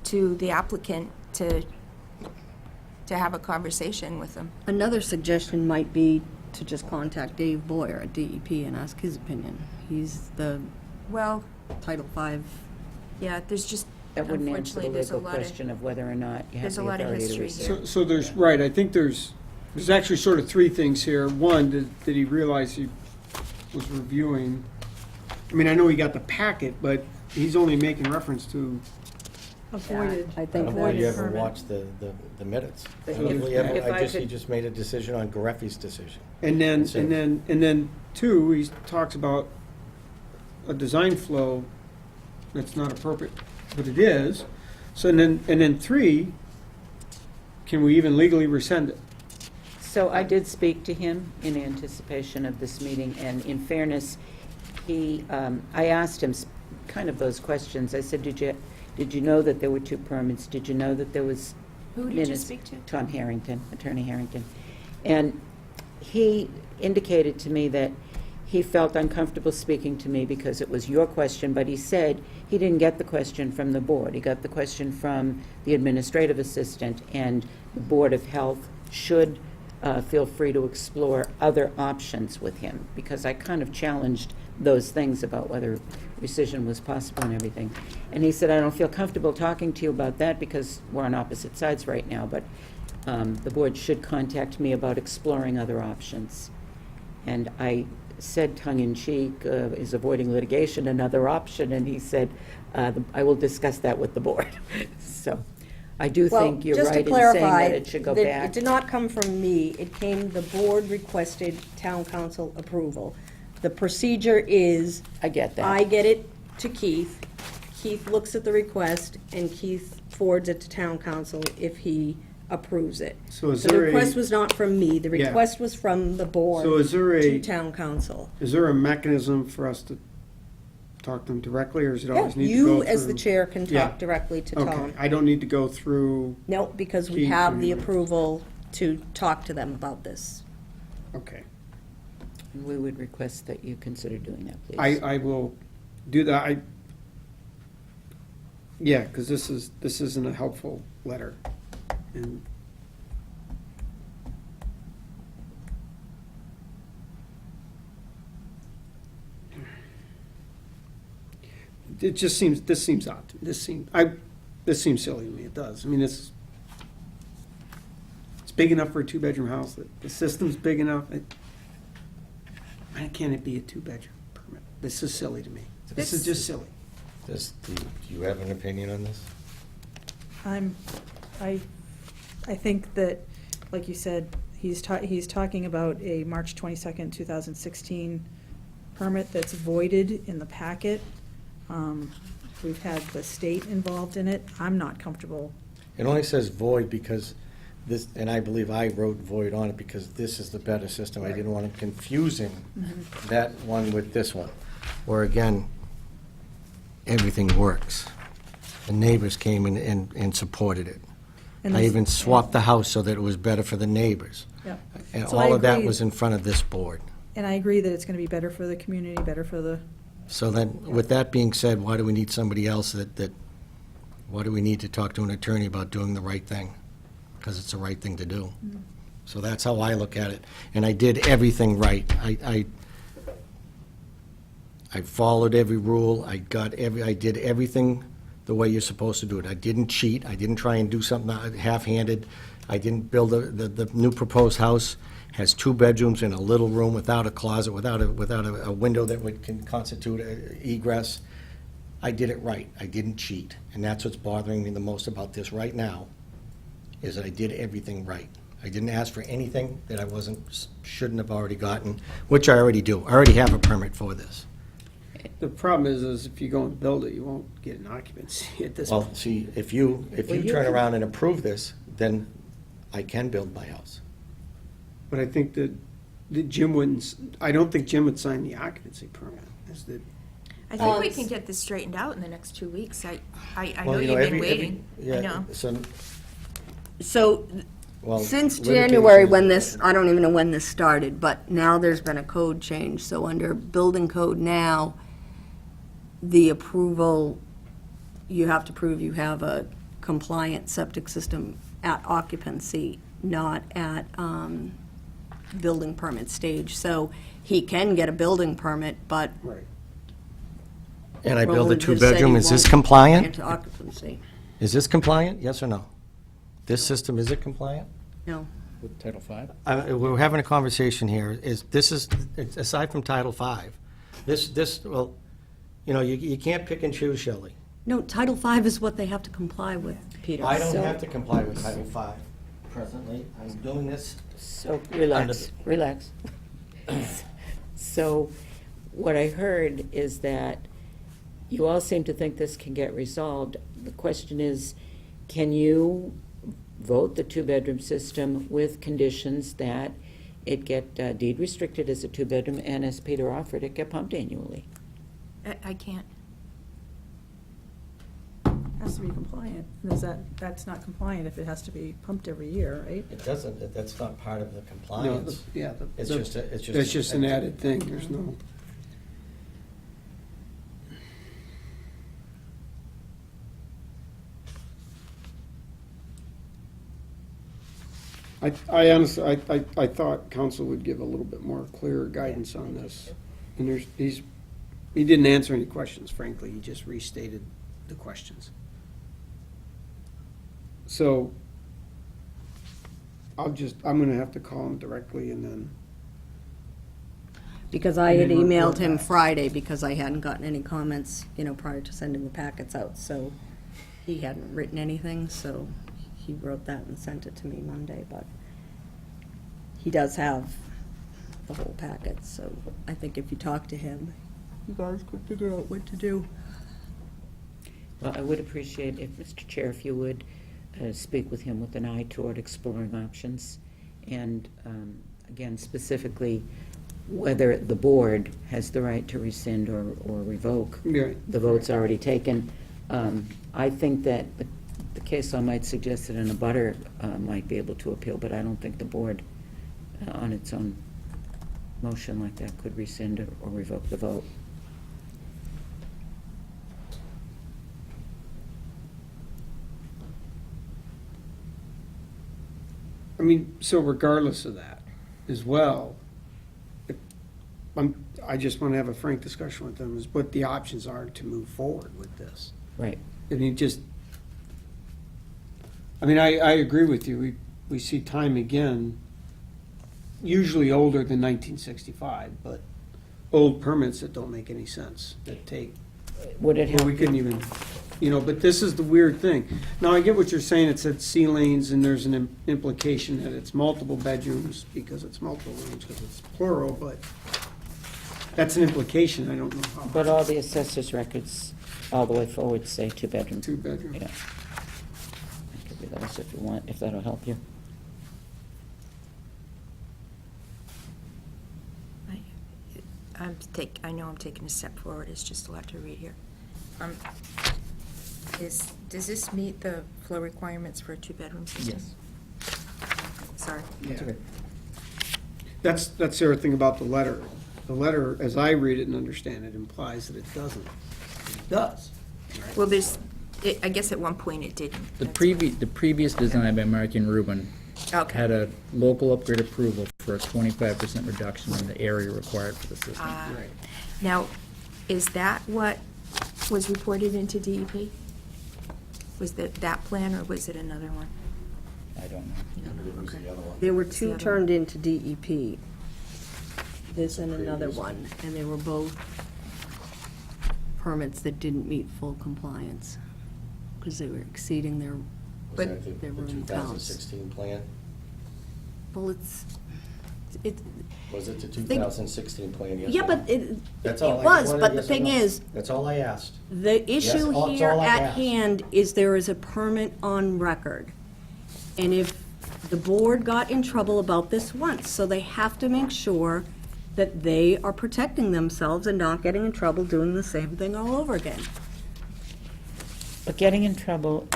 Speaker 3: to the applicant to have a conversation with them.
Speaker 1: Another suggestion might be to just contact Dave Boyer at DEP and ask his opinion. He's the
Speaker 3: Well,
Speaker 1: Title V.
Speaker 3: yeah, there's just,
Speaker 9: That wouldn't answer the
Speaker 3: unfortunately, there's a
Speaker 9: legal
Speaker 3: lot of,
Speaker 9: question of whether or not you have
Speaker 3: There's
Speaker 9: the
Speaker 3: a lot of
Speaker 9: authority to
Speaker 3: history
Speaker 9: rescind.
Speaker 2: So there's, right, I think there's actually sort of three things here. One, did he realize he was reviewing? I mean, I know he got the packet, but he's only making reference to,
Speaker 4: Avoided.
Speaker 1: I
Speaker 10: I
Speaker 1: think
Speaker 10: don't know if you
Speaker 1: that's,
Speaker 10: ever watched the minutes.
Speaker 9: But
Speaker 10: I don't
Speaker 9: if-
Speaker 10: think he ever-
Speaker 9: if I
Speaker 10: He
Speaker 9: could-
Speaker 10: just made a decision on Gareffi's decision.
Speaker 2: and then,
Speaker 10: That's it.
Speaker 2: and then two, he talks about a design flow that's not appropriate, but it is. So and then three, can we even legally rescind it?
Speaker 9: So I did speak to him in anticipation of this meeting, and in fairness, I asked him kind of those questions. I said, did you know that there were two permits? Did you know that there was
Speaker 3: who did you
Speaker 9: minutes?
Speaker 3: speak to?
Speaker 9: Tom Harrington, Attorney Harrington. And he indicated to me that he felt uncomfortable speaking to me because it was your question, but he said he didn't get the question from the board. He got the question from the administrative assistant, and the Board of Health should feel free to explore other options with him, because I kind of challenged those things about whether rescission was possible and everything. And he said, I don't feel comfortable talking to you about that because we're on opposite sides right now, but the board should contact me about exploring other options. And I said tongue-in-cheek, is avoiding litigation another option? And he said, I will discuss that with the board. So I do
Speaker 1: well,
Speaker 9: think you're
Speaker 1: just to
Speaker 9: right in saying
Speaker 1: clarify,
Speaker 9: that it should go
Speaker 1: that
Speaker 9: back.
Speaker 1: it did not come from me. It came, the board requested town council approval. The procedure is,
Speaker 9: I get that.
Speaker 1: I get it to Keith, Keith looks at the request, and Keith forwards it to town council if he approves it.
Speaker 2: So is
Speaker 1: The
Speaker 2: there
Speaker 1: request
Speaker 2: a,
Speaker 1: was not from me, the
Speaker 2: Yeah.
Speaker 1: request was from the board
Speaker 2: so is there
Speaker 1: to
Speaker 2: a,
Speaker 1: town council.
Speaker 2: is there a mechanism for us to talk to them directly, or does it
Speaker 1: Yeah,
Speaker 2: always need to go through?
Speaker 1: you, as the chair, can
Speaker 2: Yeah.
Speaker 1: talk directly to
Speaker 2: Okay,
Speaker 1: Tom.
Speaker 2: I don't need to go through,
Speaker 1: No, because we
Speaker 2: Keith
Speaker 1: have the
Speaker 2: and-
Speaker 1: approval to talk to them about this.
Speaker 2: okay.
Speaker 9: And we would request that you consider doing that, please.
Speaker 2: I will do that. Yeah, because this isn't a helpful letter. And it just seems, this seems odd. This seems silly to me. It does. I mean, it's big enough for a two-bedroom house. The system's big enough. Why can't it be a two-bedroom permit? This is silly to me. This is just silly.
Speaker 10: Do you have an opinion on this?
Speaker 4: I think that, like you said, he's talking about a March 22nd, 2016 permit that's voided in the packet. We've had the state involved in it. I'm not comfortable.
Speaker 10: It only says void because this, and I believe I wrote void on it because this is the better system. I didn't want him confusing that one with this one. Where again, everything works. The neighbors came in and supported it.
Speaker 4: And
Speaker 10: I
Speaker 4: this-
Speaker 10: even swapped the house so that it was better for the neighbors.
Speaker 4: Yep.
Speaker 10: And
Speaker 4: So I
Speaker 10: all of that
Speaker 4: agree.
Speaker 10: was in front of this board.
Speaker 4: And I agree that it's going to be better for the community, better for the,
Speaker 10: So then, with that being said, why do we need somebody else why do we need to talk to an attorney about doing the right thing? Because it's the right thing to do. So that's how I look at it. And I did everything right. I followed every rule. I did everything the way you're supposed to do it. I didn't cheat. I didn't try and do something half-handed. I didn't build the new proposed house has 2 bedrooms and a little room without a closet, without a window that can constitute egress. I did it right. I didn't cheat. And that's what's bothering me the most about this right now, is that I did everything right. I didn't ask for anything that I shouldn't have already gotten, which I already do. I already have a permit for this.
Speaker 2: The problem is if you go and build it, you won't get an occupancy at this
Speaker 10: Well,
Speaker 2: point.
Speaker 10: see, if you turn around and approve this, then I can build my house.
Speaker 2: But I think that Jim wouldn't, I don't think Jim would sign the occupancy permit.
Speaker 3: I think we can get this straightened out in the next 2 weeks. I know
Speaker 10: Well,
Speaker 3: you've been waiting. I
Speaker 10: yeah,
Speaker 3: know.
Speaker 1: So,
Speaker 10: Well,
Speaker 1: since
Speaker 10: litigation
Speaker 1: January,
Speaker 10: is-
Speaker 1: when this, I don't even know when this started, but now there's been a code change. So under building code now, the approval, you have to prove you have a compliant septic system at occupancy, not at building permit stage. So he can get a building permit, but
Speaker 2: Right.
Speaker 10: And I build a
Speaker 1: Roland just said he
Speaker 10: 2-bedroom, is this
Speaker 1: won't
Speaker 10: compliant?
Speaker 1: grant occupancy.
Speaker 10: Is this compliant, yes or no? This system, is it compliant?
Speaker 1: No.
Speaker 6: With Title V?
Speaker 10: We're having a conversation here, aside from Title V, well, you can't pick and choose, Shelley.
Speaker 1: No, Title V is what they have to comply with, Peter.
Speaker 10: I don't have to comply with Title V presently. I'm doing this.
Speaker 9: So, relax. So, what I heard is that you all seem to think this can get resolved. The question is, can you vote the 2-bedroom system with conditions that it get deed restricted as a 2-bedroom, and as Peter offered, it get pumped annually?
Speaker 3: I can't.
Speaker 4: Has to be compliant. That's not compliant if it has to be pumped every year, right?
Speaker 10: It doesn't, that's not part of the
Speaker 2: No,
Speaker 10: compliance.
Speaker 2: yeah.
Speaker 10: It's just,
Speaker 2: That's just an added thing, there's no. I honestly, I thought council would give a little bit more clearer guidance on this. And he didn't answer any questions, frankly, he just restated the questions. So, I'm gonna have to call him directly and then.
Speaker 1: Because I had
Speaker 2: And then
Speaker 1: emailed
Speaker 2: report
Speaker 1: him
Speaker 2: back.
Speaker 1: Friday because I hadn't gotten any comments, prior to sending the packets out, so he hadn't written anything, so he wrote that and sent it to me Monday, but he does have the whole packet, so I think if you talk to him, you guys could figure out what to do.
Speaker 9: Well, I would appreciate if, Mr. Chair, if you would speak with him with an eye toward exploring options, and again, specifically, whether the board has the right to rescind or revoke.
Speaker 2: Yeah.
Speaker 9: The vote's already taken. I think that the case law might suggest that an abutter might be able to appeal, but I don't think the board, on its own motion like that, could rescind or revoke the vote.
Speaker 2: I mean, so regardless of that, as well, I just want to have a frank discussion with them, is what the options are to move forward with this.
Speaker 9: Right.
Speaker 2: I mean, I agree with you, we see time again, usually older than 1965, but old permits that don't make any sense, that take,
Speaker 9: Would it
Speaker 2: well, we
Speaker 9: help?
Speaker 2: couldn't even, but this is the weird thing. Now, I get what you're saying, it said C lanes, and there's an implication that it's multiple bedrooms, because it's multiple rooms, because it's plural, but that's an implication, I don't know how.
Speaker 9: But all the assessor's records, all the way forward, say 2-bedroom.
Speaker 2: 2-bedroom.
Speaker 9: Yeah. I could do those if you want, if that'll help you.
Speaker 3: I know I'm taking a step forward, it's just a lot to read here. Does this meet the flow requirements for a 2-bedroom system?
Speaker 6: Yes.
Speaker 3: Sorry.
Speaker 2: Yeah. That's the other thing about the letter. The letter, as I read it and understand it, implies that it doesn't. It does.
Speaker 3: Well, I guess at one point it didn't.
Speaker 6: The previous design by Mark and Rubin
Speaker 3: Okay.
Speaker 6: had a local upgrade approval for a 25% reduction in the area required for the system.
Speaker 3: Now, is that what was reported into DEP? Was that plan, or was it another one?
Speaker 6: I don't know.
Speaker 8: Who's the other one?
Speaker 1: There were
Speaker 3: the
Speaker 1: two
Speaker 3: other
Speaker 1: turned into DEP, this and another one, and they were both permits that didn't meet full compliance, because they were exceeding their,
Speaker 10: Was
Speaker 3: But-
Speaker 10: that the
Speaker 1: Their room counts.
Speaker 10: 2016 plan?
Speaker 1: well, it,
Speaker 10: Was it the 2016 plan? Yes
Speaker 1: yeah,
Speaker 10: or
Speaker 1: but
Speaker 10: no?
Speaker 1: it
Speaker 10: That's all. I just
Speaker 1: was,
Speaker 10: wanted
Speaker 1: but the
Speaker 10: yes or
Speaker 1: thing
Speaker 10: no.
Speaker 1: is,
Speaker 10: That's all I asked.
Speaker 1: the issue
Speaker 10: that's
Speaker 1: here
Speaker 10: all I
Speaker 1: at
Speaker 10: asked.
Speaker 1: hand is there is a permit on record. And if the board got in trouble about this once, so they have to make sure that they are protecting themselves and not getting in trouble doing the same thing all over again.
Speaker 9: But getting in trouble,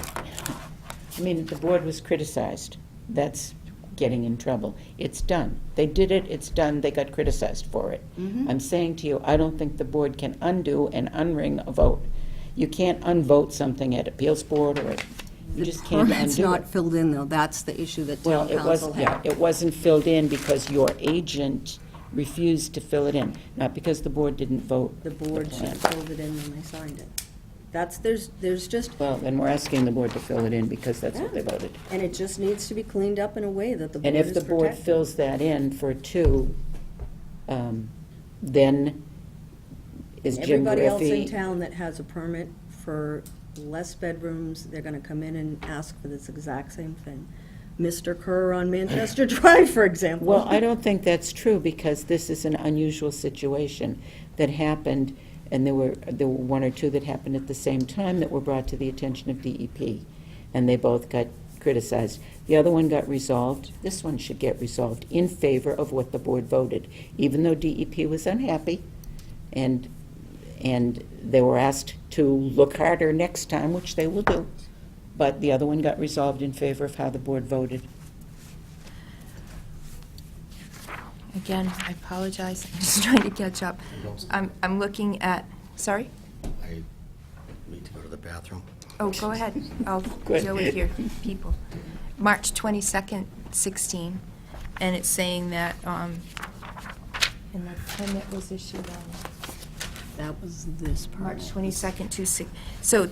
Speaker 9: I mean, the board was criticized. That's getting in trouble. It's done. They did it, it's done, they got criticized for it. I'm saying to you, I don't think the board can undo and unring a vote. You can't unvote something at appeals board, or you just can't
Speaker 1: Permit's
Speaker 9: undo
Speaker 1: not
Speaker 9: it.
Speaker 1: filled in, though. That's the issue that
Speaker 9: Well,
Speaker 1: town
Speaker 9: it was,
Speaker 1: council
Speaker 9: yeah,
Speaker 1: had.
Speaker 9: it wasn't filled in because your agent refused to fill it in, not because the board didn't vote
Speaker 1: The board should
Speaker 9: plan.
Speaker 1: have filled it in when they signed it. There's just,
Speaker 9: Well, then we're asking the board to fill it in because that's what they
Speaker 1: Yeah.
Speaker 9: voted.
Speaker 1: and it just needs to be cleaned up in a way that the board
Speaker 9: And
Speaker 1: is
Speaker 9: if the board
Speaker 1: protected.
Speaker 9: fills that in for two, then is Jim
Speaker 1: Everybody else in
Speaker 9: Griffey?
Speaker 1: town that has a permit for less bedrooms, they're gonna come in and ask for this exact same thing. Mr. Kerr on Manchester Drive, for example.
Speaker 9: Well, I don't think that's true, because this is an unusual situation that happened, and there were one or two that happened at the same time that were brought to the attention of DEP, and they both got criticized. The other one got resolved. This one should get resolved in favor of what the board voted, even though DEP was unhappy, and they were asked to look harder next time, which they will do. But the other one got resolved in favor of how the board voted.
Speaker 3: Again, I apologize, I'm just trying to catch up. I'm looking at, sorry?
Speaker 10: I need to go to the bathroom.
Speaker 3: Oh, go ahead. I'll
Speaker 9: Good.
Speaker 3: deal with your people. March 22nd, 16, and it's saying that, and the permit was issued on
Speaker 1: That was this permit.
Speaker 3: March 22nd, 26. So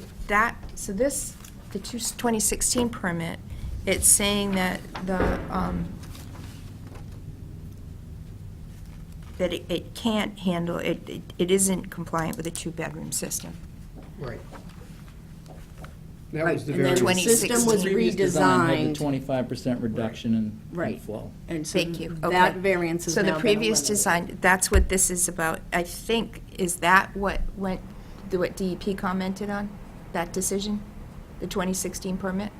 Speaker 3: this, the 2016 permit, it's saying that that it can't handle, it isn't compliant with a two-bedroom system.
Speaker 2: Right. That
Speaker 1: Right,
Speaker 2: was the
Speaker 1: and then
Speaker 2: very.
Speaker 1: the system was
Speaker 6: Previous design had the
Speaker 1: redesigned,
Speaker 6: 25% reduction in
Speaker 1: Right.
Speaker 6: flow.
Speaker 1: and so
Speaker 3: Thank you.
Speaker 1: that
Speaker 3: Okay.
Speaker 1: variance is
Speaker 3: So
Speaker 1: now
Speaker 3: the
Speaker 1: been
Speaker 3: previous
Speaker 1: eliminated.
Speaker 3: design, that's what this is about, I think, is that what DEP commented on, that decision? The 2016 permit?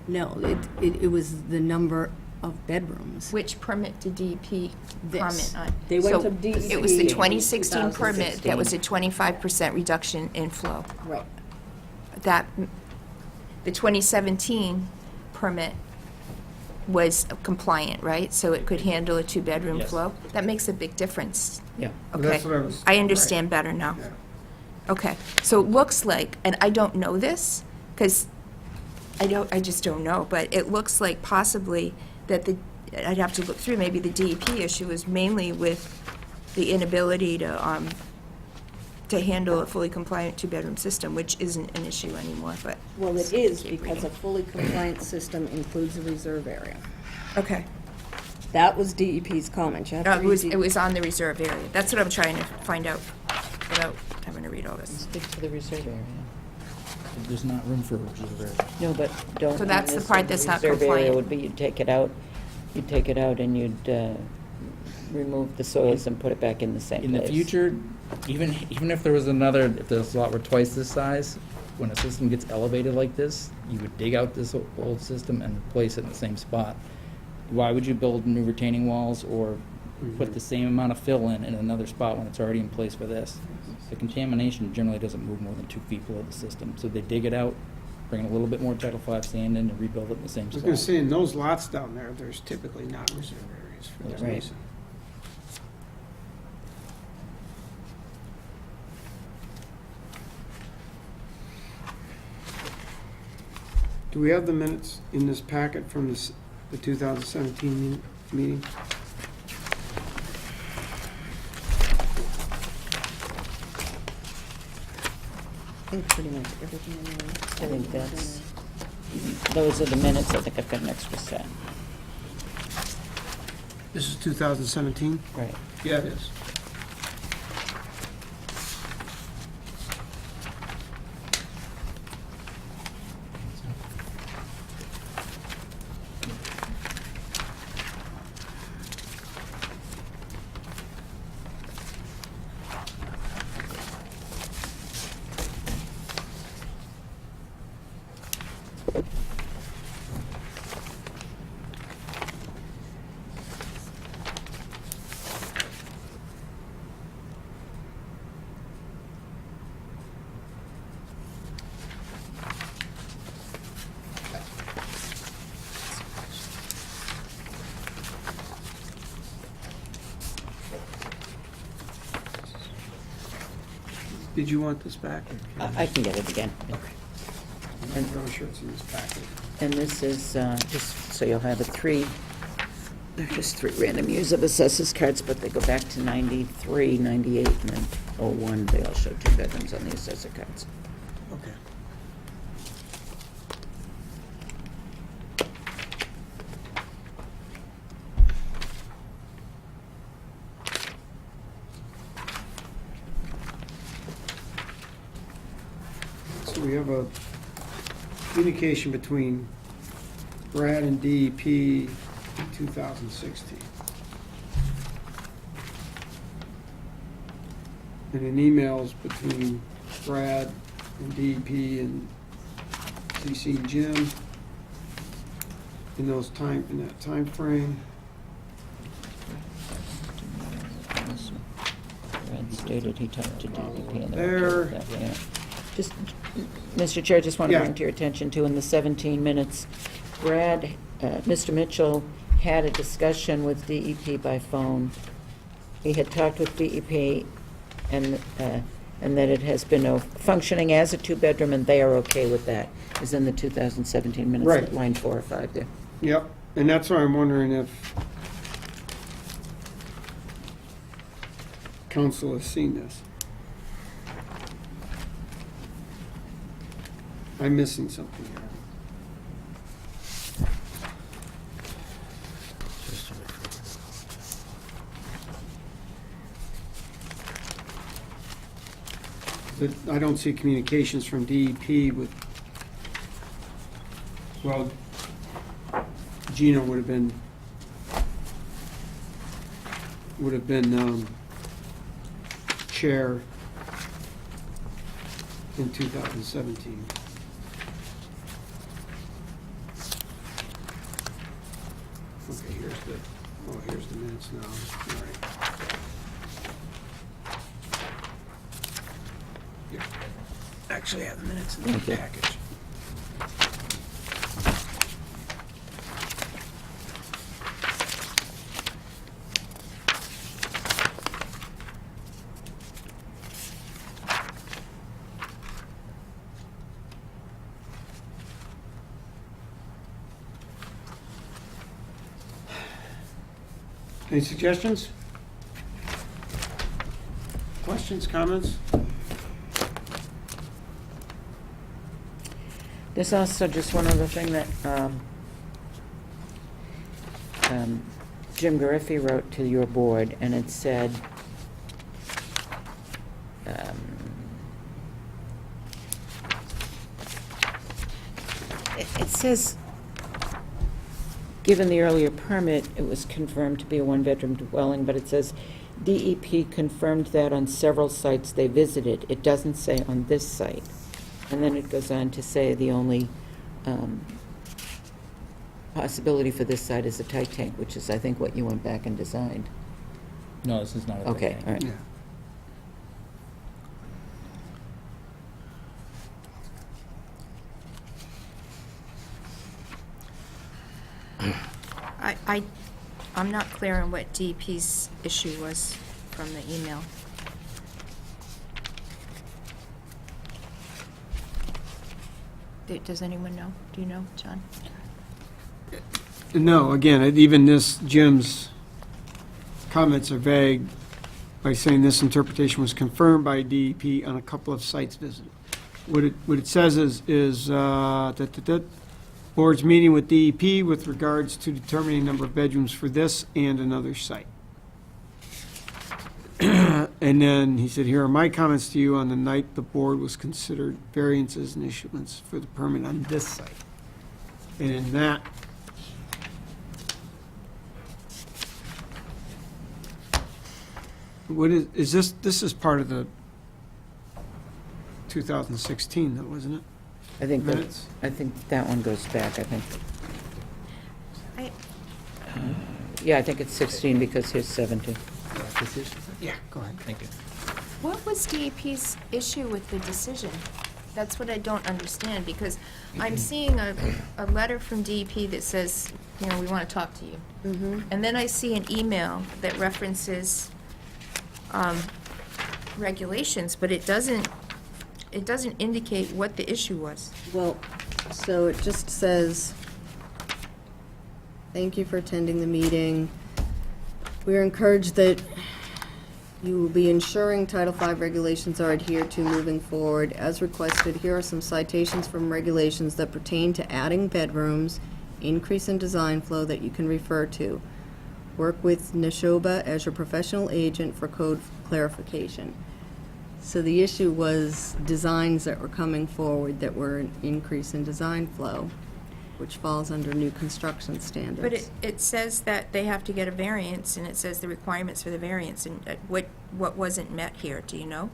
Speaker 1: No, it was the number of bedrooms.
Speaker 3: Which permit did DEP
Speaker 1: This.
Speaker 3: comment on?
Speaker 1: They went
Speaker 3: So
Speaker 1: to DEP
Speaker 3: it was the
Speaker 1: in
Speaker 3: 2016 permit that was a
Speaker 1: 2016.
Speaker 3: 25% reduction in flow.
Speaker 1: Right.
Speaker 3: That, the 2017 permit was compliant, right? So it could handle a two-bedroom
Speaker 6: Yes.
Speaker 3: flow? That makes a big difference.
Speaker 9: Yeah.
Speaker 2: Well,
Speaker 3: Okay,
Speaker 2: that's what I was-
Speaker 3: I understand better now. Okay, so it looks like, and I don't know this, because I just don't know, but it looks like possibly that I'd have to look through, maybe the DEP issue is mainly with the inability to handle a fully compliant two-bedroom system, which isn't an issue anymore, but.
Speaker 1: Well, it is, because a fully compliant system includes a reserve area.
Speaker 3: Okay.
Speaker 1: That was DEP's comment. You have to read
Speaker 3: It was on the reserve area. That's what I'm trying to find out without having to read all this.
Speaker 9: Stick to the reserve area.
Speaker 6: There's not room for reserve area.
Speaker 9: No, but don't.
Speaker 3: So that's
Speaker 9: on
Speaker 3: the
Speaker 9: this
Speaker 3: part
Speaker 9: one.
Speaker 3: that's not
Speaker 9: Reserve area
Speaker 3: compliant.
Speaker 9: would be, you'd take it out and you'd remove the soils and put it back in the same
Speaker 6: In
Speaker 9: place.
Speaker 6: the future, even if there was if this lot were twice this size, when a system gets elevated like this, you would dig out this old system and replace it in the same spot. Why would you build new retaining walls or put the same amount of fill in another spot when it's already in place for this? The contamination generally doesn't move more than 2 feet below the system, so they dig it out, bring a little bit more Title V sand in and rebuild it in the same
Speaker 2: I was
Speaker 6: spot.
Speaker 2: gonna say, in those lots down there, there's typically not reserve areas for that
Speaker 9: Right.
Speaker 2: reason. Do we have the minutes in this packet from the the 2017 meeting?
Speaker 1: I think pretty much everything in there.
Speaker 9: I think that's, those are the minutes. I think I've got an extra set.
Speaker 2: This is 2017?
Speaker 9: Right.
Speaker 2: Yeah, it is. Did you want this back?
Speaker 9: I can get it again.
Speaker 2: I'm not sure it's in this packet.
Speaker 9: And this is, just so you'll have it, they're just 3 random use of assessors cards, but they go back to 93, 98, and then 01. They all show 2 bedrooms on the assessor cards.
Speaker 2: Okay. So we have a communication between Brad and DEP in 2016. And in emails between Brad and DEP and CC and Jim in that time frame.
Speaker 9: Brad stated he talked to DEP and
Speaker 2: There.
Speaker 9: Just, Mr. Chair, just want to
Speaker 2: Yeah.
Speaker 9: bring to your attention too, in the 17 minutes, Brad, Mr. Mitchell had a discussion with DEP by phone. He had talked with DEP and that it has been functioning as a 2-bedroom and they are okay with that, is in the 2017 minutes,
Speaker 2: Right.
Speaker 9: line 4 or 5 there.
Speaker 2: Yep, and that's why I'm wondering if council has seen this. I'm missing something here. But I don't see communications from DEP with, well, Gino would have been chair in 2017. Okay, here's the minutes now. All right. Yeah. Actually, I have the minutes in the
Speaker 9: Thank you.
Speaker 2: package. Any suggestions? Questions, comments?
Speaker 9: There's also just one other thing that Jim Gariffi wrote to your board, and it said, it says, given the earlier permit, it was confirmed to be a 1-bedroom dwelling, but it says DEP confirmed that on several sites they visited. It doesn't say on this site. And then it goes on to say the only possibility for this site is a tight tank, which is, I think, what you went back and designed.
Speaker 6: No, this is not a.
Speaker 9: Okay, all right.
Speaker 2: Yeah.
Speaker 3: I'm not clear on what DEP's issue was from the email. Does anyone know? Do you know, John?
Speaker 2: No, again, even this, Jim's comments are vague by saying this interpretation was confirmed by DEP on a couple of sites visited. What it says is, board's meeting with DEP with regards to determining number of bedrooms for this and another site. And then he said, here are my comments to you on the night the board was considered variances and issuance for the permit on this site. And in that, what is this is part of the 2016 though, isn't it?
Speaker 9: I think
Speaker 2: Minutes?
Speaker 9: that one goes back, I think.
Speaker 3: I-
Speaker 9: Yeah, I think it's 16 because here's 17.
Speaker 2: Yeah, go ahead.
Speaker 6: Thank you.
Speaker 3: What was DEP's issue with the decision? That's what I don't understand, because I'm seeing a letter from DEP that says, you know, we want to talk to you. And then I see an email that references regulations, but it doesn't indicate what the issue was.
Speaker 1: Well, so it just says, thank you for attending the meeting. We are encouraged that you will be ensuring Title V regulations are adhered to moving forward. As requested, here are some citations from regulations that pertain to adding bedrooms, increase in design flow that you can refer to. Work with Neshoba as your professional agent for code clarification. So the issue was designs that were coming forward that were an increase in design flow, which falls under new construction standards.
Speaker 3: But it says that they have to get a variance, and it says the requirements for the variance, and what wasn't met here, do you know?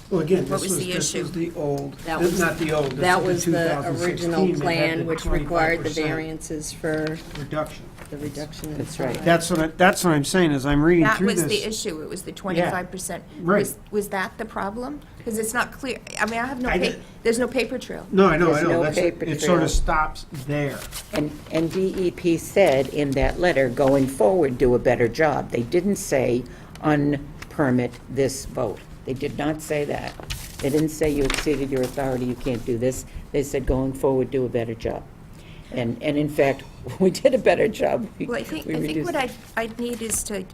Speaker 2: Well, again,
Speaker 3: What was the
Speaker 2: this
Speaker 3: issue?
Speaker 2: was the old,
Speaker 1: That was-
Speaker 2: not the old, this
Speaker 1: That
Speaker 2: was
Speaker 1: was
Speaker 2: the
Speaker 1: the
Speaker 2: 2016
Speaker 1: original
Speaker 2: that had
Speaker 1: plan,
Speaker 2: the
Speaker 1: which required the
Speaker 2: 25%
Speaker 1: variances for
Speaker 2: reduction.
Speaker 1: the reduction in
Speaker 9: That's right.
Speaker 1: size.
Speaker 2: That's what I'm saying, as I'm reading
Speaker 3: That
Speaker 2: through
Speaker 3: was the
Speaker 2: this.
Speaker 3: issue, it was the 25%.
Speaker 2: right.
Speaker 3: Was that the problem? Because it's not clear, I mean, I have no,
Speaker 2: I did-
Speaker 3: there's no paper trail.
Speaker 2: No, I know,
Speaker 9: There's no
Speaker 2: that's,
Speaker 9: paper
Speaker 2: it sort
Speaker 9: trail.
Speaker 2: of stops there.
Speaker 9: And DEP said in that letter, going forward, do a better job. They didn't say unpermit this vote. They did not say that. They didn't say you exceeded your authority, you can't do this. They said going forward, do a better job. And in fact, we did a better job. We-
Speaker 3: Well, I think
Speaker 9: we reduced-
Speaker 3: what I'd need is to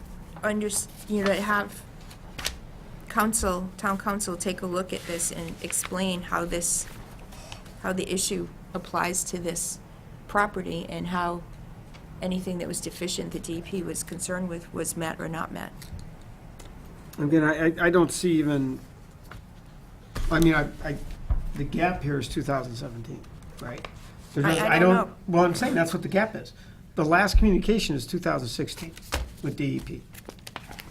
Speaker 3: to have town council take a look at this and explain how the issue applies to this property and how anything that was deficient that DEP was concerned with was met or not met.
Speaker 2: Again, I don't see even, I mean, the gap here is 2017, right? There's no-
Speaker 3: I don't know.
Speaker 2: Well, I'm saying that's what the gap is. The last communication is 2016 with DEP.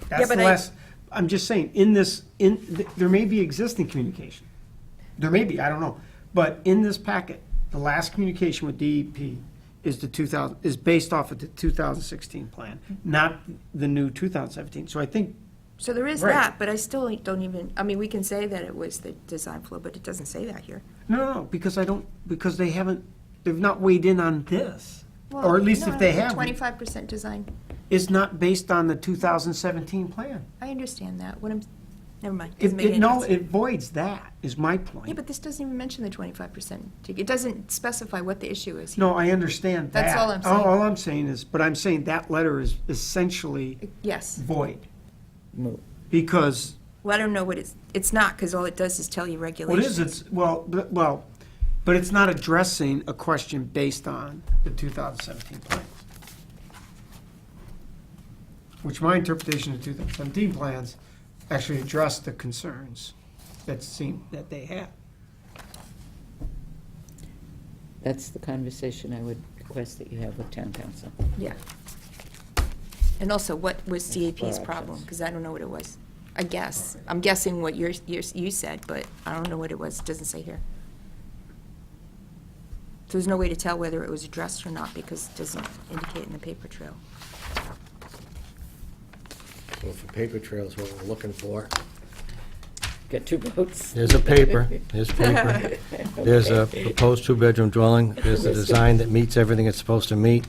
Speaker 2: That's
Speaker 3: but
Speaker 2: the
Speaker 3: I-
Speaker 2: last, I'm just saying, there may be existing communication. There may be, I don't know. But in this packet, the last communication with DEP is based off of the 2016 plan, not the new 2017. So I think
Speaker 3: So there is
Speaker 2: Right.
Speaker 3: that, but I still don't even, I mean, we can say that it was the design flow, but it doesn't say that here.
Speaker 2: No, because they've not weighed in on this. Or at least if they have,
Speaker 3: 25% design,
Speaker 2: it's not based on the 2017 plan.
Speaker 3: I understand that, never mind. doesn't make any
Speaker 2: No,
Speaker 3: difference.
Speaker 2: it voids that, is my
Speaker 3: Yeah,
Speaker 2: point.
Speaker 3: but this doesn't even mention the 25%. It doesn't specify what the issue is.
Speaker 2: No, I understand that.
Speaker 3: That's all I'm saying.
Speaker 2: All I'm saying is, but I'm saying that letter is essentially
Speaker 3: Yes.
Speaker 2: void.
Speaker 9: Mo-
Speaker 2: Because,
Speaker 3: Well, I don't know what it's not, because all it does is tell you
Speaker 2: what
Speaker 3: regulations.
Speaker 2: is it, but it's not addressing a question based on the 2017 plans. Which my interpretation of the 2017 plans actually address the concerns that they had.
Speaker 9: That's the conversation I would request that you have with town council.
Speaker 3: Yeah. And also, what was DAP's
Speaker 9: for
Speaker 3: problem?
Speaker 9: options.
Speaker 3: Because I don't know what it was. I guess. I'm guessing what you said, but I don't know what it was. It doesn't say here. So there's no way to tell whether it was addressed or not because it doesn't indicate in the paper trail.
Speaker 10: So for paper trails, what we're looking for.
Speaker 9: Got 2 votes.
Speaker 10: There's a paper, there's paper. There's a proposed two-bedroom dwelling. There's a design that meets everything it's supposed to meet.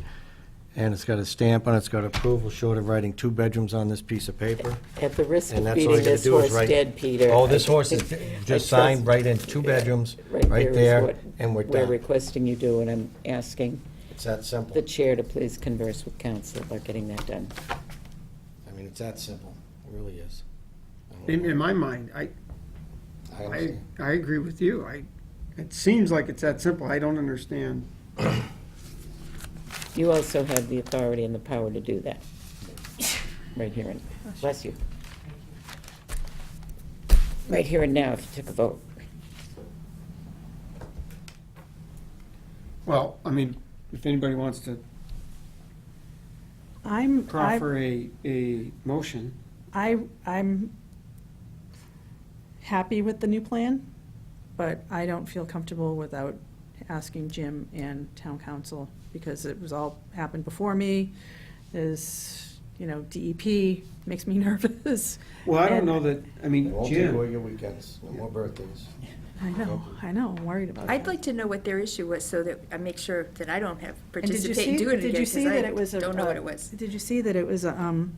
Speaker 10: And it's got a stamp on it, it's got approval, short of writing 2 bedrooms on this piece of paper.
Speaker 9: At the risk
Speaker 10: And
Speaker 9: of
Speaker 10: that's all
Speaker 9: beating
Speaker 10: you gotta
Speaker 9: this
Speaker 10: do is
Speaker 9: horse
Speaker 10: write.
Speaker 9: dead, Peter.
Speaker 10: Oh, this
Speaker 9: I
Speaker 10: horse is
Speaker 9: think- I
Speaker 10: just signed
Speaker 9: trust-
Speaker 10: right in 2 bedrooms, right
Speaker 9: is
Speaker 10: there,
Speaker 9: what
Speaker 10: and we're
Speaker 9: We're
Speaker 10: done.
Speaker 9: requesting you do, and I'm asking
Speaker 10: It's that simple.
Speaker 9: the chair to please converse with council about getting that done.
Speaker 10: I mean, it's that simple. It really is. I don't
Speaker 2: In
Speaker 10: know.
Speaker 2: my mind,
Speaker 10: I understand.
Speaker 2: I agree with you. It seems like it's that simple. I don't understand.
Speaker 9: You also have the authority and the power to do that. Right here and, bless you. Right here and now, if you took a vote.
Speaker 2: Well, I mean, if anybody wants to
Speaker 4: I'm
Speaker 2: proffer a motion.
Speaker 4: I'm happy with the new plan, but I don't feel comfortable without asking Jim and town council, because it was all happened before me. DEP makes me nervous.
Speaker 2: Well, I don't
Speaker 4: And-
Speaker 2: know that, I
Speaker 10: It
Speaker 2: mean,
Speaker 10: won't take away
Speaker 2: Jim,
Speaker 10: your weekends, no more birthdays.
Speaker 4: I know, I'm worried about that.
Speaker 3: I'd like to know what their issue was so that I make sure that I don't have
Speaker 4: And did you
Speaker 3: participate and
Speaker 4: see-
Speaker 3: do it
Speaker 4: did
Speaker 3: again,
Speaker 4: you see that it was
Speaker 3: because I
Speaker 4: a-
Speaker 3: don't know what it was.
Speaker 4: Did you see that it was a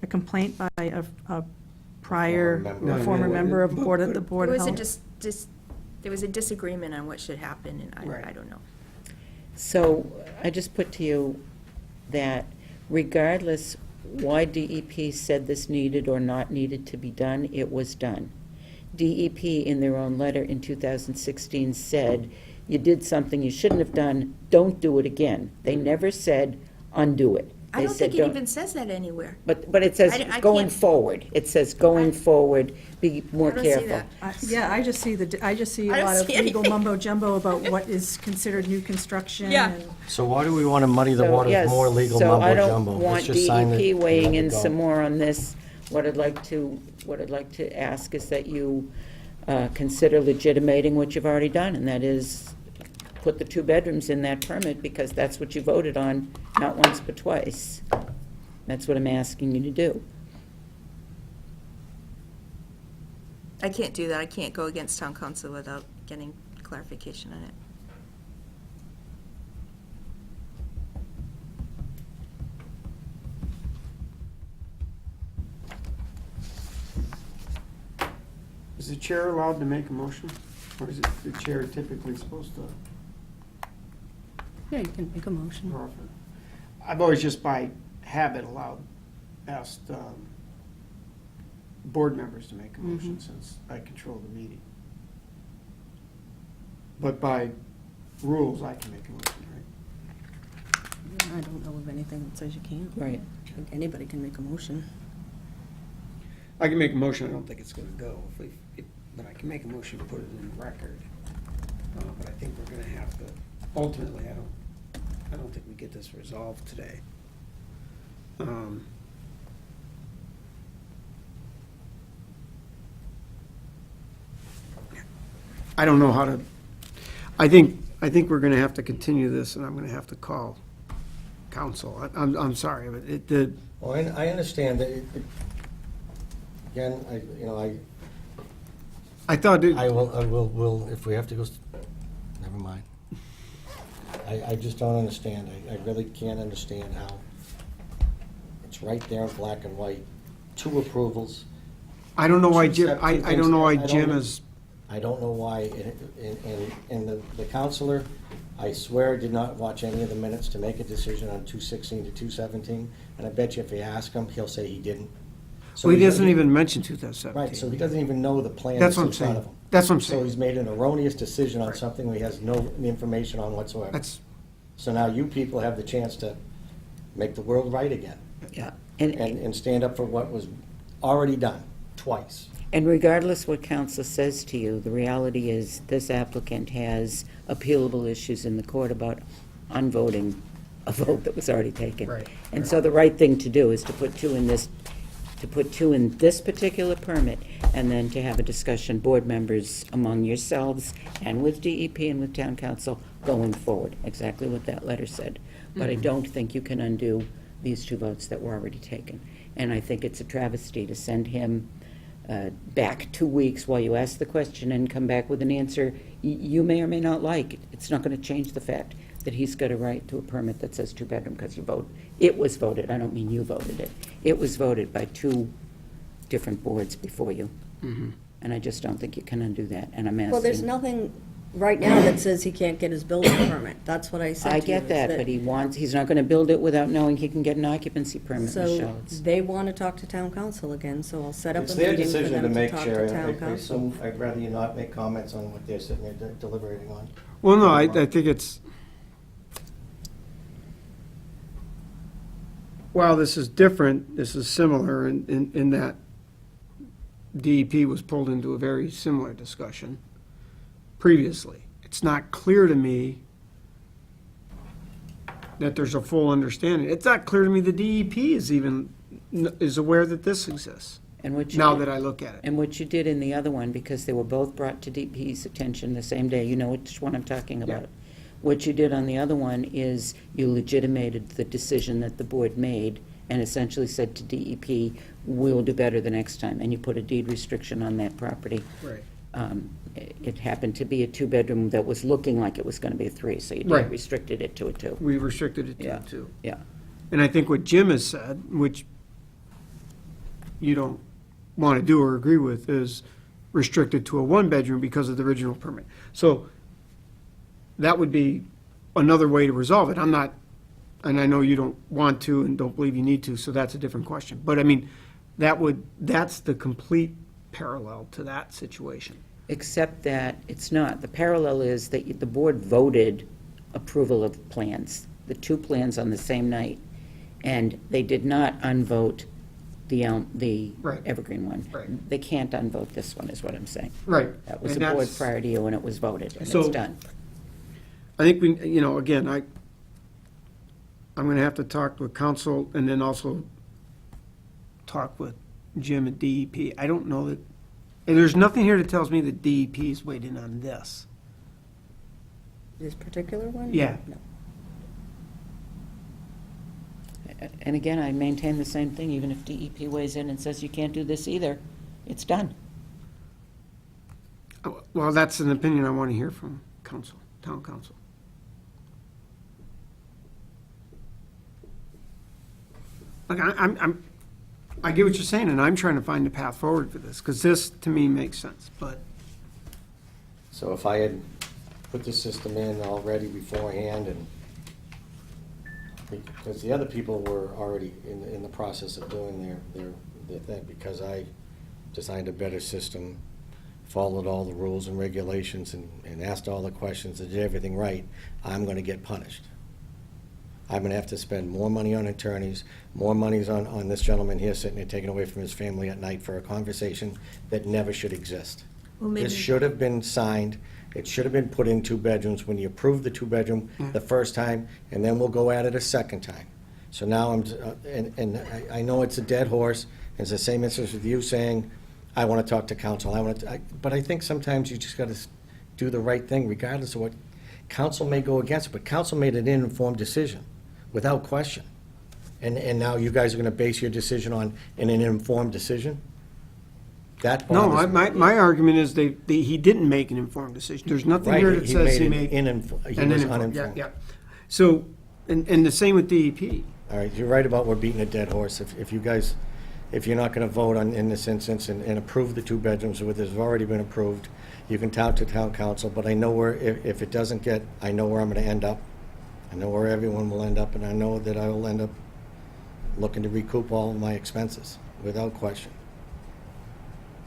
Speaker 4: complaint by a prior,
Speaker 10: Former
Speaker 2: member.
Speaker 4: a former
Speaker 2: No,
Speaker 4: member of
Speaker 2: but-
Speaker 4: Board of the
Speaker 2: but-
Speaker 4: Board
Speaker 3: There
Speaker 4: of
Speaker 3: was a
Speaker 4: Health?
Speaker 3: there was a disagreement on what should happen, and
Speaker 2: Right.
Speaker 3: I don't know.
Speaker 9: So I just put to you that regardless why DEP said this needed or not needed to be done, it was done. DEP, in their own letter in 2016, said, you did something you shouldn't have done, don't do it again. They never said, undo it.
Speaker 3: I
Speaker 9: They
Speaker 3: don't
Speaker 9: said,
Speaker 3: think it even says that anywhere.
Speaker 9: But it says,
Speaker 3: I
Speaker 9: going
Speaker 3: can't-
Speaker 9: forward. It says, going forward, be more
Speaker 3: I don't see
Speaker 9: careful.
Speaker 3: that.
Speaker 4: I just see a
Speaker 3: I don't
Speaker 4: lot of
Speaker 3: see
Speaker 4: legal
Speaker 3: anything.
Speaker 4: mumbo jumbo about what is considered new construction.
Speaker 3: Yeah.
Speaker 4: and-
Speaker 10: So why do we want to muddy the
Speaker 9: So,
Speaker 10: waters
Speaker 9: yes,
Speaker 10: more legal
Speaker 9: so
Speaker 10: mumbo
Speaker 9: I don't
Speaker 10: jumbo? Let's
Speaker 9: want
Speaker 10: just sign
Speaker 9: DEP
Speaker 10: it,
Speaker 9: weighing
Speaker 10: let it
Speaker 9: in
Speaker 10: go.
Speaker 9: some more on this. What I'd like to ask is that you consider legitimating what you've already done, and that is put the 2 bedrooms in that permit, because that's what you voted on, not once but twice. That's what I'm asking you to do.
Speaker 3: I can't do that. I can't go against town council without getting clarification on it.
Speaker 2: is the chair allowed to make a motion? Or is it the chair typically supposed to
Speaker 1: Yeah, you can make a motion.
Speaker 2: proffer? I've always just by habit asked board members to make a motion since I control the meeting. But by rules, I can make a motion, right?
Speaker 1: I don't know of anything that says you can't.
Speaker 9: Right.
Speaker 1: I think anybody can make a motion.
Speaker 2: I can make a motion, I don't think it's gonna go, but I can make a motion to put it in the record. But I think we're gonna have to, ultimately, I don't think we get this resolved today. I don't know how to, I think we're gonna have to continue this, and I'm gonna have to call council. I'm sorry, but
Speaker 10: Well, I understand that, again,
Speaker 2: I thought it.
Speaker 10: I will, if we have to go, never mind. I just don't understand. I really can't understand how it's right there in black and white, 2 approvals.
Speaker 2: I don't know why
Speaker 10: Two
Speaker 2: Jim,
Speaker 10: sep-
Speaker 2: I
Speaker 10: two
Speaker 2: don't know why
Speaker 10: things.
Speaker 2: Jim is,
Speaker 10: I don't know why, and the counselor, I swear, did not watch any of the minutes to make a decision on 216 to 217, and I bet you if you ask him, he'll say he didn't. So
Speaker 2: well, he
Speaker 10: he's-
Speaker 2: doesn't even mention 2017.
Speaker 10: Right, so he doesn't even know the plan
Speaker 2: That's
Speaker 10: that's
Speaker 2: what
Speaker 10: in
Speaker 2: I'm
Speaker 10: front
Speaker 2: saying.
Speaker 10: of him.
Speaker 2: That's what I'm
Speaker 10: So
Speaker 2: saying.
Speaker 10: he's made an erroneous decision on
Speaker 2: Right.
Speaker 10: something where he has no information on whatsoever.
Speaker 2: That's,
Speaker 10: So now you people have the chance to make the world right again,
Speaker 9: Yeah.
Speaker 10: and stand up for what was already done, twice.
Speaker 9: And regardless what council says to you, the reality is this applicant has appealable issues in the court about unvoting a vote that was already taken.
Speaker 2: Right.
Speaker 9: And so the right thing to do is to put 2 in this particular permit, and then to have a discussion, board members among yourselves and with DEP and with town council going forward, exactly what that letter said. But I don't think you can undo these 2 votes that were already taken. And I think it's a travesty to send him back 2 weeks while you ask the question and come back with an answer you may or may not like. It's not going to change the fact that he's got a right to a permit that says 2-bedroom because it was voted, I don't mean you voted it. It was voted by 2 different boards before you. And I just don't think you can undo that, and I'm asking.
Speaker 1: Well, there's nothing right now that says he can't get his building permit. That's what I said to
Speaker 9: I
Speaker 1: you.
Speaker 9: get
Speaker 1: is
Speaker 9: that, but he's not gonna build it without knowing he can get an occupancy permit,
Speaker 1: So
Speaker 9: Michelle. It's-
Speaker 1: they want to talk to town council again, so I'll set up
Speaker 10: It's
Speaker 1: a
Speaker 10: their
Speaker 1: meeting for
Speaker 10: decision to
Speaker 1: them to
Speaker 10: make,
Speaker 1: talk
Speaker 10: Sherry.
Speaker 1: to town
Speaker 10: I
Speaker 1: council.
Speaker 10: assume, I'd rather you not make comments on what they're sitting there deliberating on.
Speaker 2: Well, no, I think it's, while this is different, this is similar in that DEP was pulled into a very similar discussion previously. It's not clear to me that there's a full understanding. It's not clear to me the DEP is aware that this exists,
Speaker 9: And what you
Speaker 2: now
Speaker 9: did-
Speaker 2: that I look at it.
Speaker 9: And what you did in the other one, because they were both brought to DP's attention the same day, you know which one I'm talking about. What you did on the other one is you legitimated the decision that the board made and essentially said to DEP, we'll do better the next time, and you put a deed restriction on that property.
Speaker 2: Right.
Speaker 9: It happened to be a two-bedroom that was looking like it was gonna be a three, so you
Speaker 2: Right.
Speaker 9: did restricted it to a two.
Speaker 2: We restricted it to
Speaker 9: Yeah.
Speaker 2: two.
Speaker 9: Yeah.
Speaker 2: And I think what Jim has said, which you don't want to do or agree with, is restricted to a one-bedroom because of the original permit. So that would be another way to resolve it. I'm not, and I know you don't want to and don't believe you need to, so that's a different question. But I mean, that's the complete parallel to that situation.
Speaker 9: Except that it's not. The parallel is that the board voted approval of plans, the two plans on the same night, and they did not unvote the
Speaker 2: Right.
Speaker 9: Evergreen one.
Speaker 2: Right.
Speaker 9: They can't unvote this one, is what I'm saying.
Speaker 2: Right.
Speaker 9: That was
Speaker 2: And
Speaker 9: a board
Speaker 2: that's-
Speaker 9: prior to you, and it was voted, and
Speaker 2: So-
Speaker 9: it's done.
Speaker 2: I think we, again, I'm going to have to talk with council and then also talk with Jim at DEP. I don't know that, and there's nothing here that tells me that DEP is weighed in on this.
Speaker 1: This particular one?
Speaker 2: Yeah.
Speaker 1: No.
Speaker 9: And again, I maintain the same thing, even if DEP weighs in and says you can't do this either, it's done.
Speaker 2: Well, that's an opinion I want to hear from council, town council. Like, I get what you're saying, and I'm trying to find a path forward for this, because this, to me, makes sense, but,
Speaker 10: So if I had put the system in already beforehand and, because the other people were already in the process of doing their thing, because I designed a better system, followed all the rules and regulations and asked all the questions and did everything right, I'm gonna get punished. I'm gonna have to spend more money on attorneys, more money's on this gentleman here sitting there taken away from his family at night for a conversation that never should exist.
Speaker 3: Well, maybe-
Speaker 10: This should have been signed, it should have been put in two bedrooms when you approved the two-bedroom the first time, and then we'll go at it a second time. So now I know it's a dead horse, it's the same instance with you saying, I wanna talk to council, but I think sometimes you just gotta do the right thing regardless of what, council may go against it, but council made an informed decision, without question. And now you guys are gonna base your decision on an informed decision? That
Speaker 2: no,
Speaker 10: bothers me.
Speaker 2: my argument is he didn't make an informed decision. There's nothing here that says he made.
Speaker 10: He
Speaker 2: an
Speaker 10: was
Speaker 2: uninformed,
Speaker 10: uninformed.
Speaker 2: Yeah. So, and the same with DEP.
Speaker 10: All right, you're right about we're beating a dead horse. If you guys, if you're not gonna vote on, in this instance, and approve the two bedrooms, which has already been approved, you can talk to town council, but I know where, if it doesn't get, I know where I'm gonna end up. I know where everyone will end up, and I know that I will end up looking to recoup all of my expenses, without question.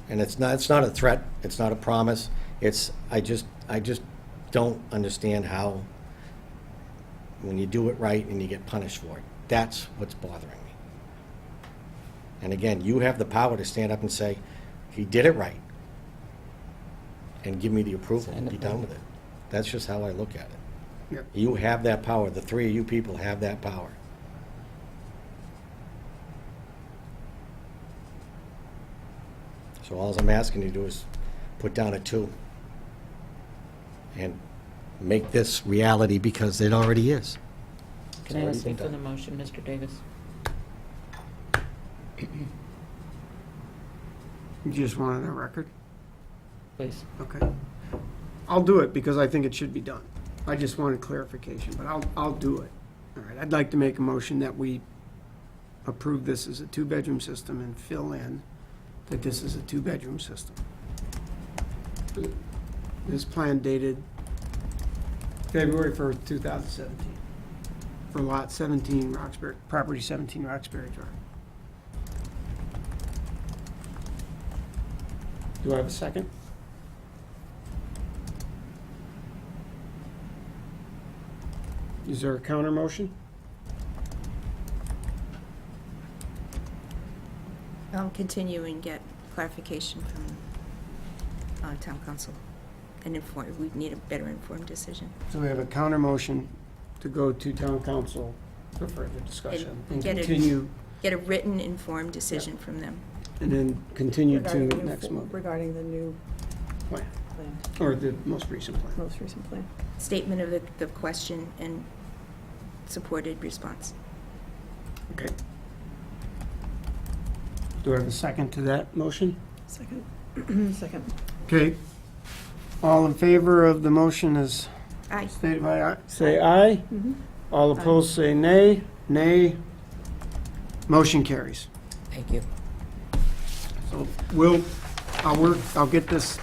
Speaker 10: And it's not a threat, it's not a promise, I just don't understand how, when you do it right and you get punished for it. That's what's bothering me. And again, you have the power to stand up and say, he did it right, and give me the approval and be done with it. That's just how I look at it.
Speaker 2: Yep.
Speaker 10: You have that power, the three of you people have that power. So all I'm asking you to do is put down a 2 and make this reality, because it already is.
Speaker 9: Can I
Speaker 10: already
Speaker 9: listen
Speaker 10: been
Speaker 9: to the
Speaker 10: done.
Speaker 9: motion, Mr. Davis?
Speaker 2: You just want it on record?
Speaker 9: Please.
Speaker 2: Okay. I'll do it because I think it should be done. I just wanted clarification, but I'll do it. All right, I'd like to make a motion that we approve this as a two-bedroom system and fill in that this is a two-bedroom system. This plan dated February 1st, 2017, for lot 17 Roxbury, property 17 Roxbury Drive. Do I have a second? Is there a counter motion?
Speaker 3: Continue and get clarification from town council and inform, we need a better informed decision.
Speaker 2: So we have a counter motion to go to town council for further discussion and
Speaker 3: get it-
Speaker 2: continue,
Speaker 3: Get a written informed decision from them.
Speaker 2: and then continue to
Speaker 4: Regarding the new
Speaker 2: next
Speaker 4: fo-
Speaker 2: month,
Speaker 4: Regarding the new
Speaker 2: plan,
Speaker 4: plan,
Speaker 2: or the most recent plan.
Speaker 4: most recent plan.
Speaker 3: Statement of the question and supported response.
Speaker 2: Okay. Do I have a second to that motion?
Speaker 4: Second. Second.
Speaker 2: Okay. All in favor of the motion as
Speaker 3: Aye.
Speaker 2: stated by, say aye.
Speaker 4: Mhm.
Speaker 2: All opposed, say nay. Nay. Motion carries.
Speaker 9: Thank you.
Speaker 2: So I'll get this,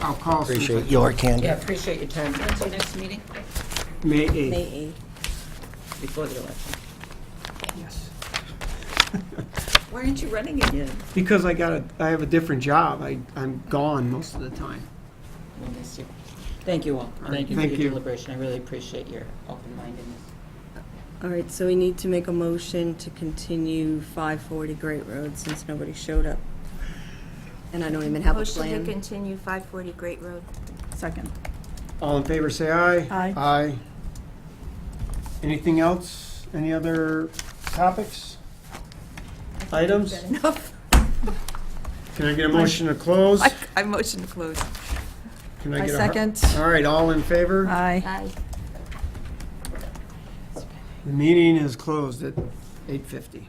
Speaker 2: I'll call. Susan.
Speaker 10: Appreciate your candor.
Speaker 9: Yeah, appreciate your time. When's your next meeting?
Speaker 2: May 8th.
Speaker 1: May 8th.
Speaker 9: Before the election.
Speaker 2: Yes.
Speaker 9: Why aren't you running again?
Speaker 2: Because I have a different job. I'm gone most of the time.
Speaker 9: We'll miss you. Thank you all.
Speaker 2: right,
Speaker 9: Thank you for
Speaker 2: thank
Speaker 9: your
Speaker 2: you.
Speaker 9: deliberation. I really appreciate your open-mindedness.
Speaker 1: All right, so we need to make a motion to continue 540 Great Road since nobody showed up. And I don't even have a
Speaker 3: Motion to
Speaker 1: plan.
Speaker 3: continue 540 Great Road.
Speaker 4: Second.
Speaker 2: All in favor, say aye.
Speaker 4: Aye.
Speaker 2: Aye. Anything else? Any other topics? Items?
Speaker 3: Is that enough?
Speaker 2: Can I get a motion to close?
Speaker 3: I motion to close.
Speaker 2: Can
Speaker 4: I
Speaker 2: get a
Speaker 4: second.
Speaker 2: All right, all in favor?
Speaker 4: Aye.
Speaker 3: Aye.
Speaker 2: The meeting is closed at 8:50.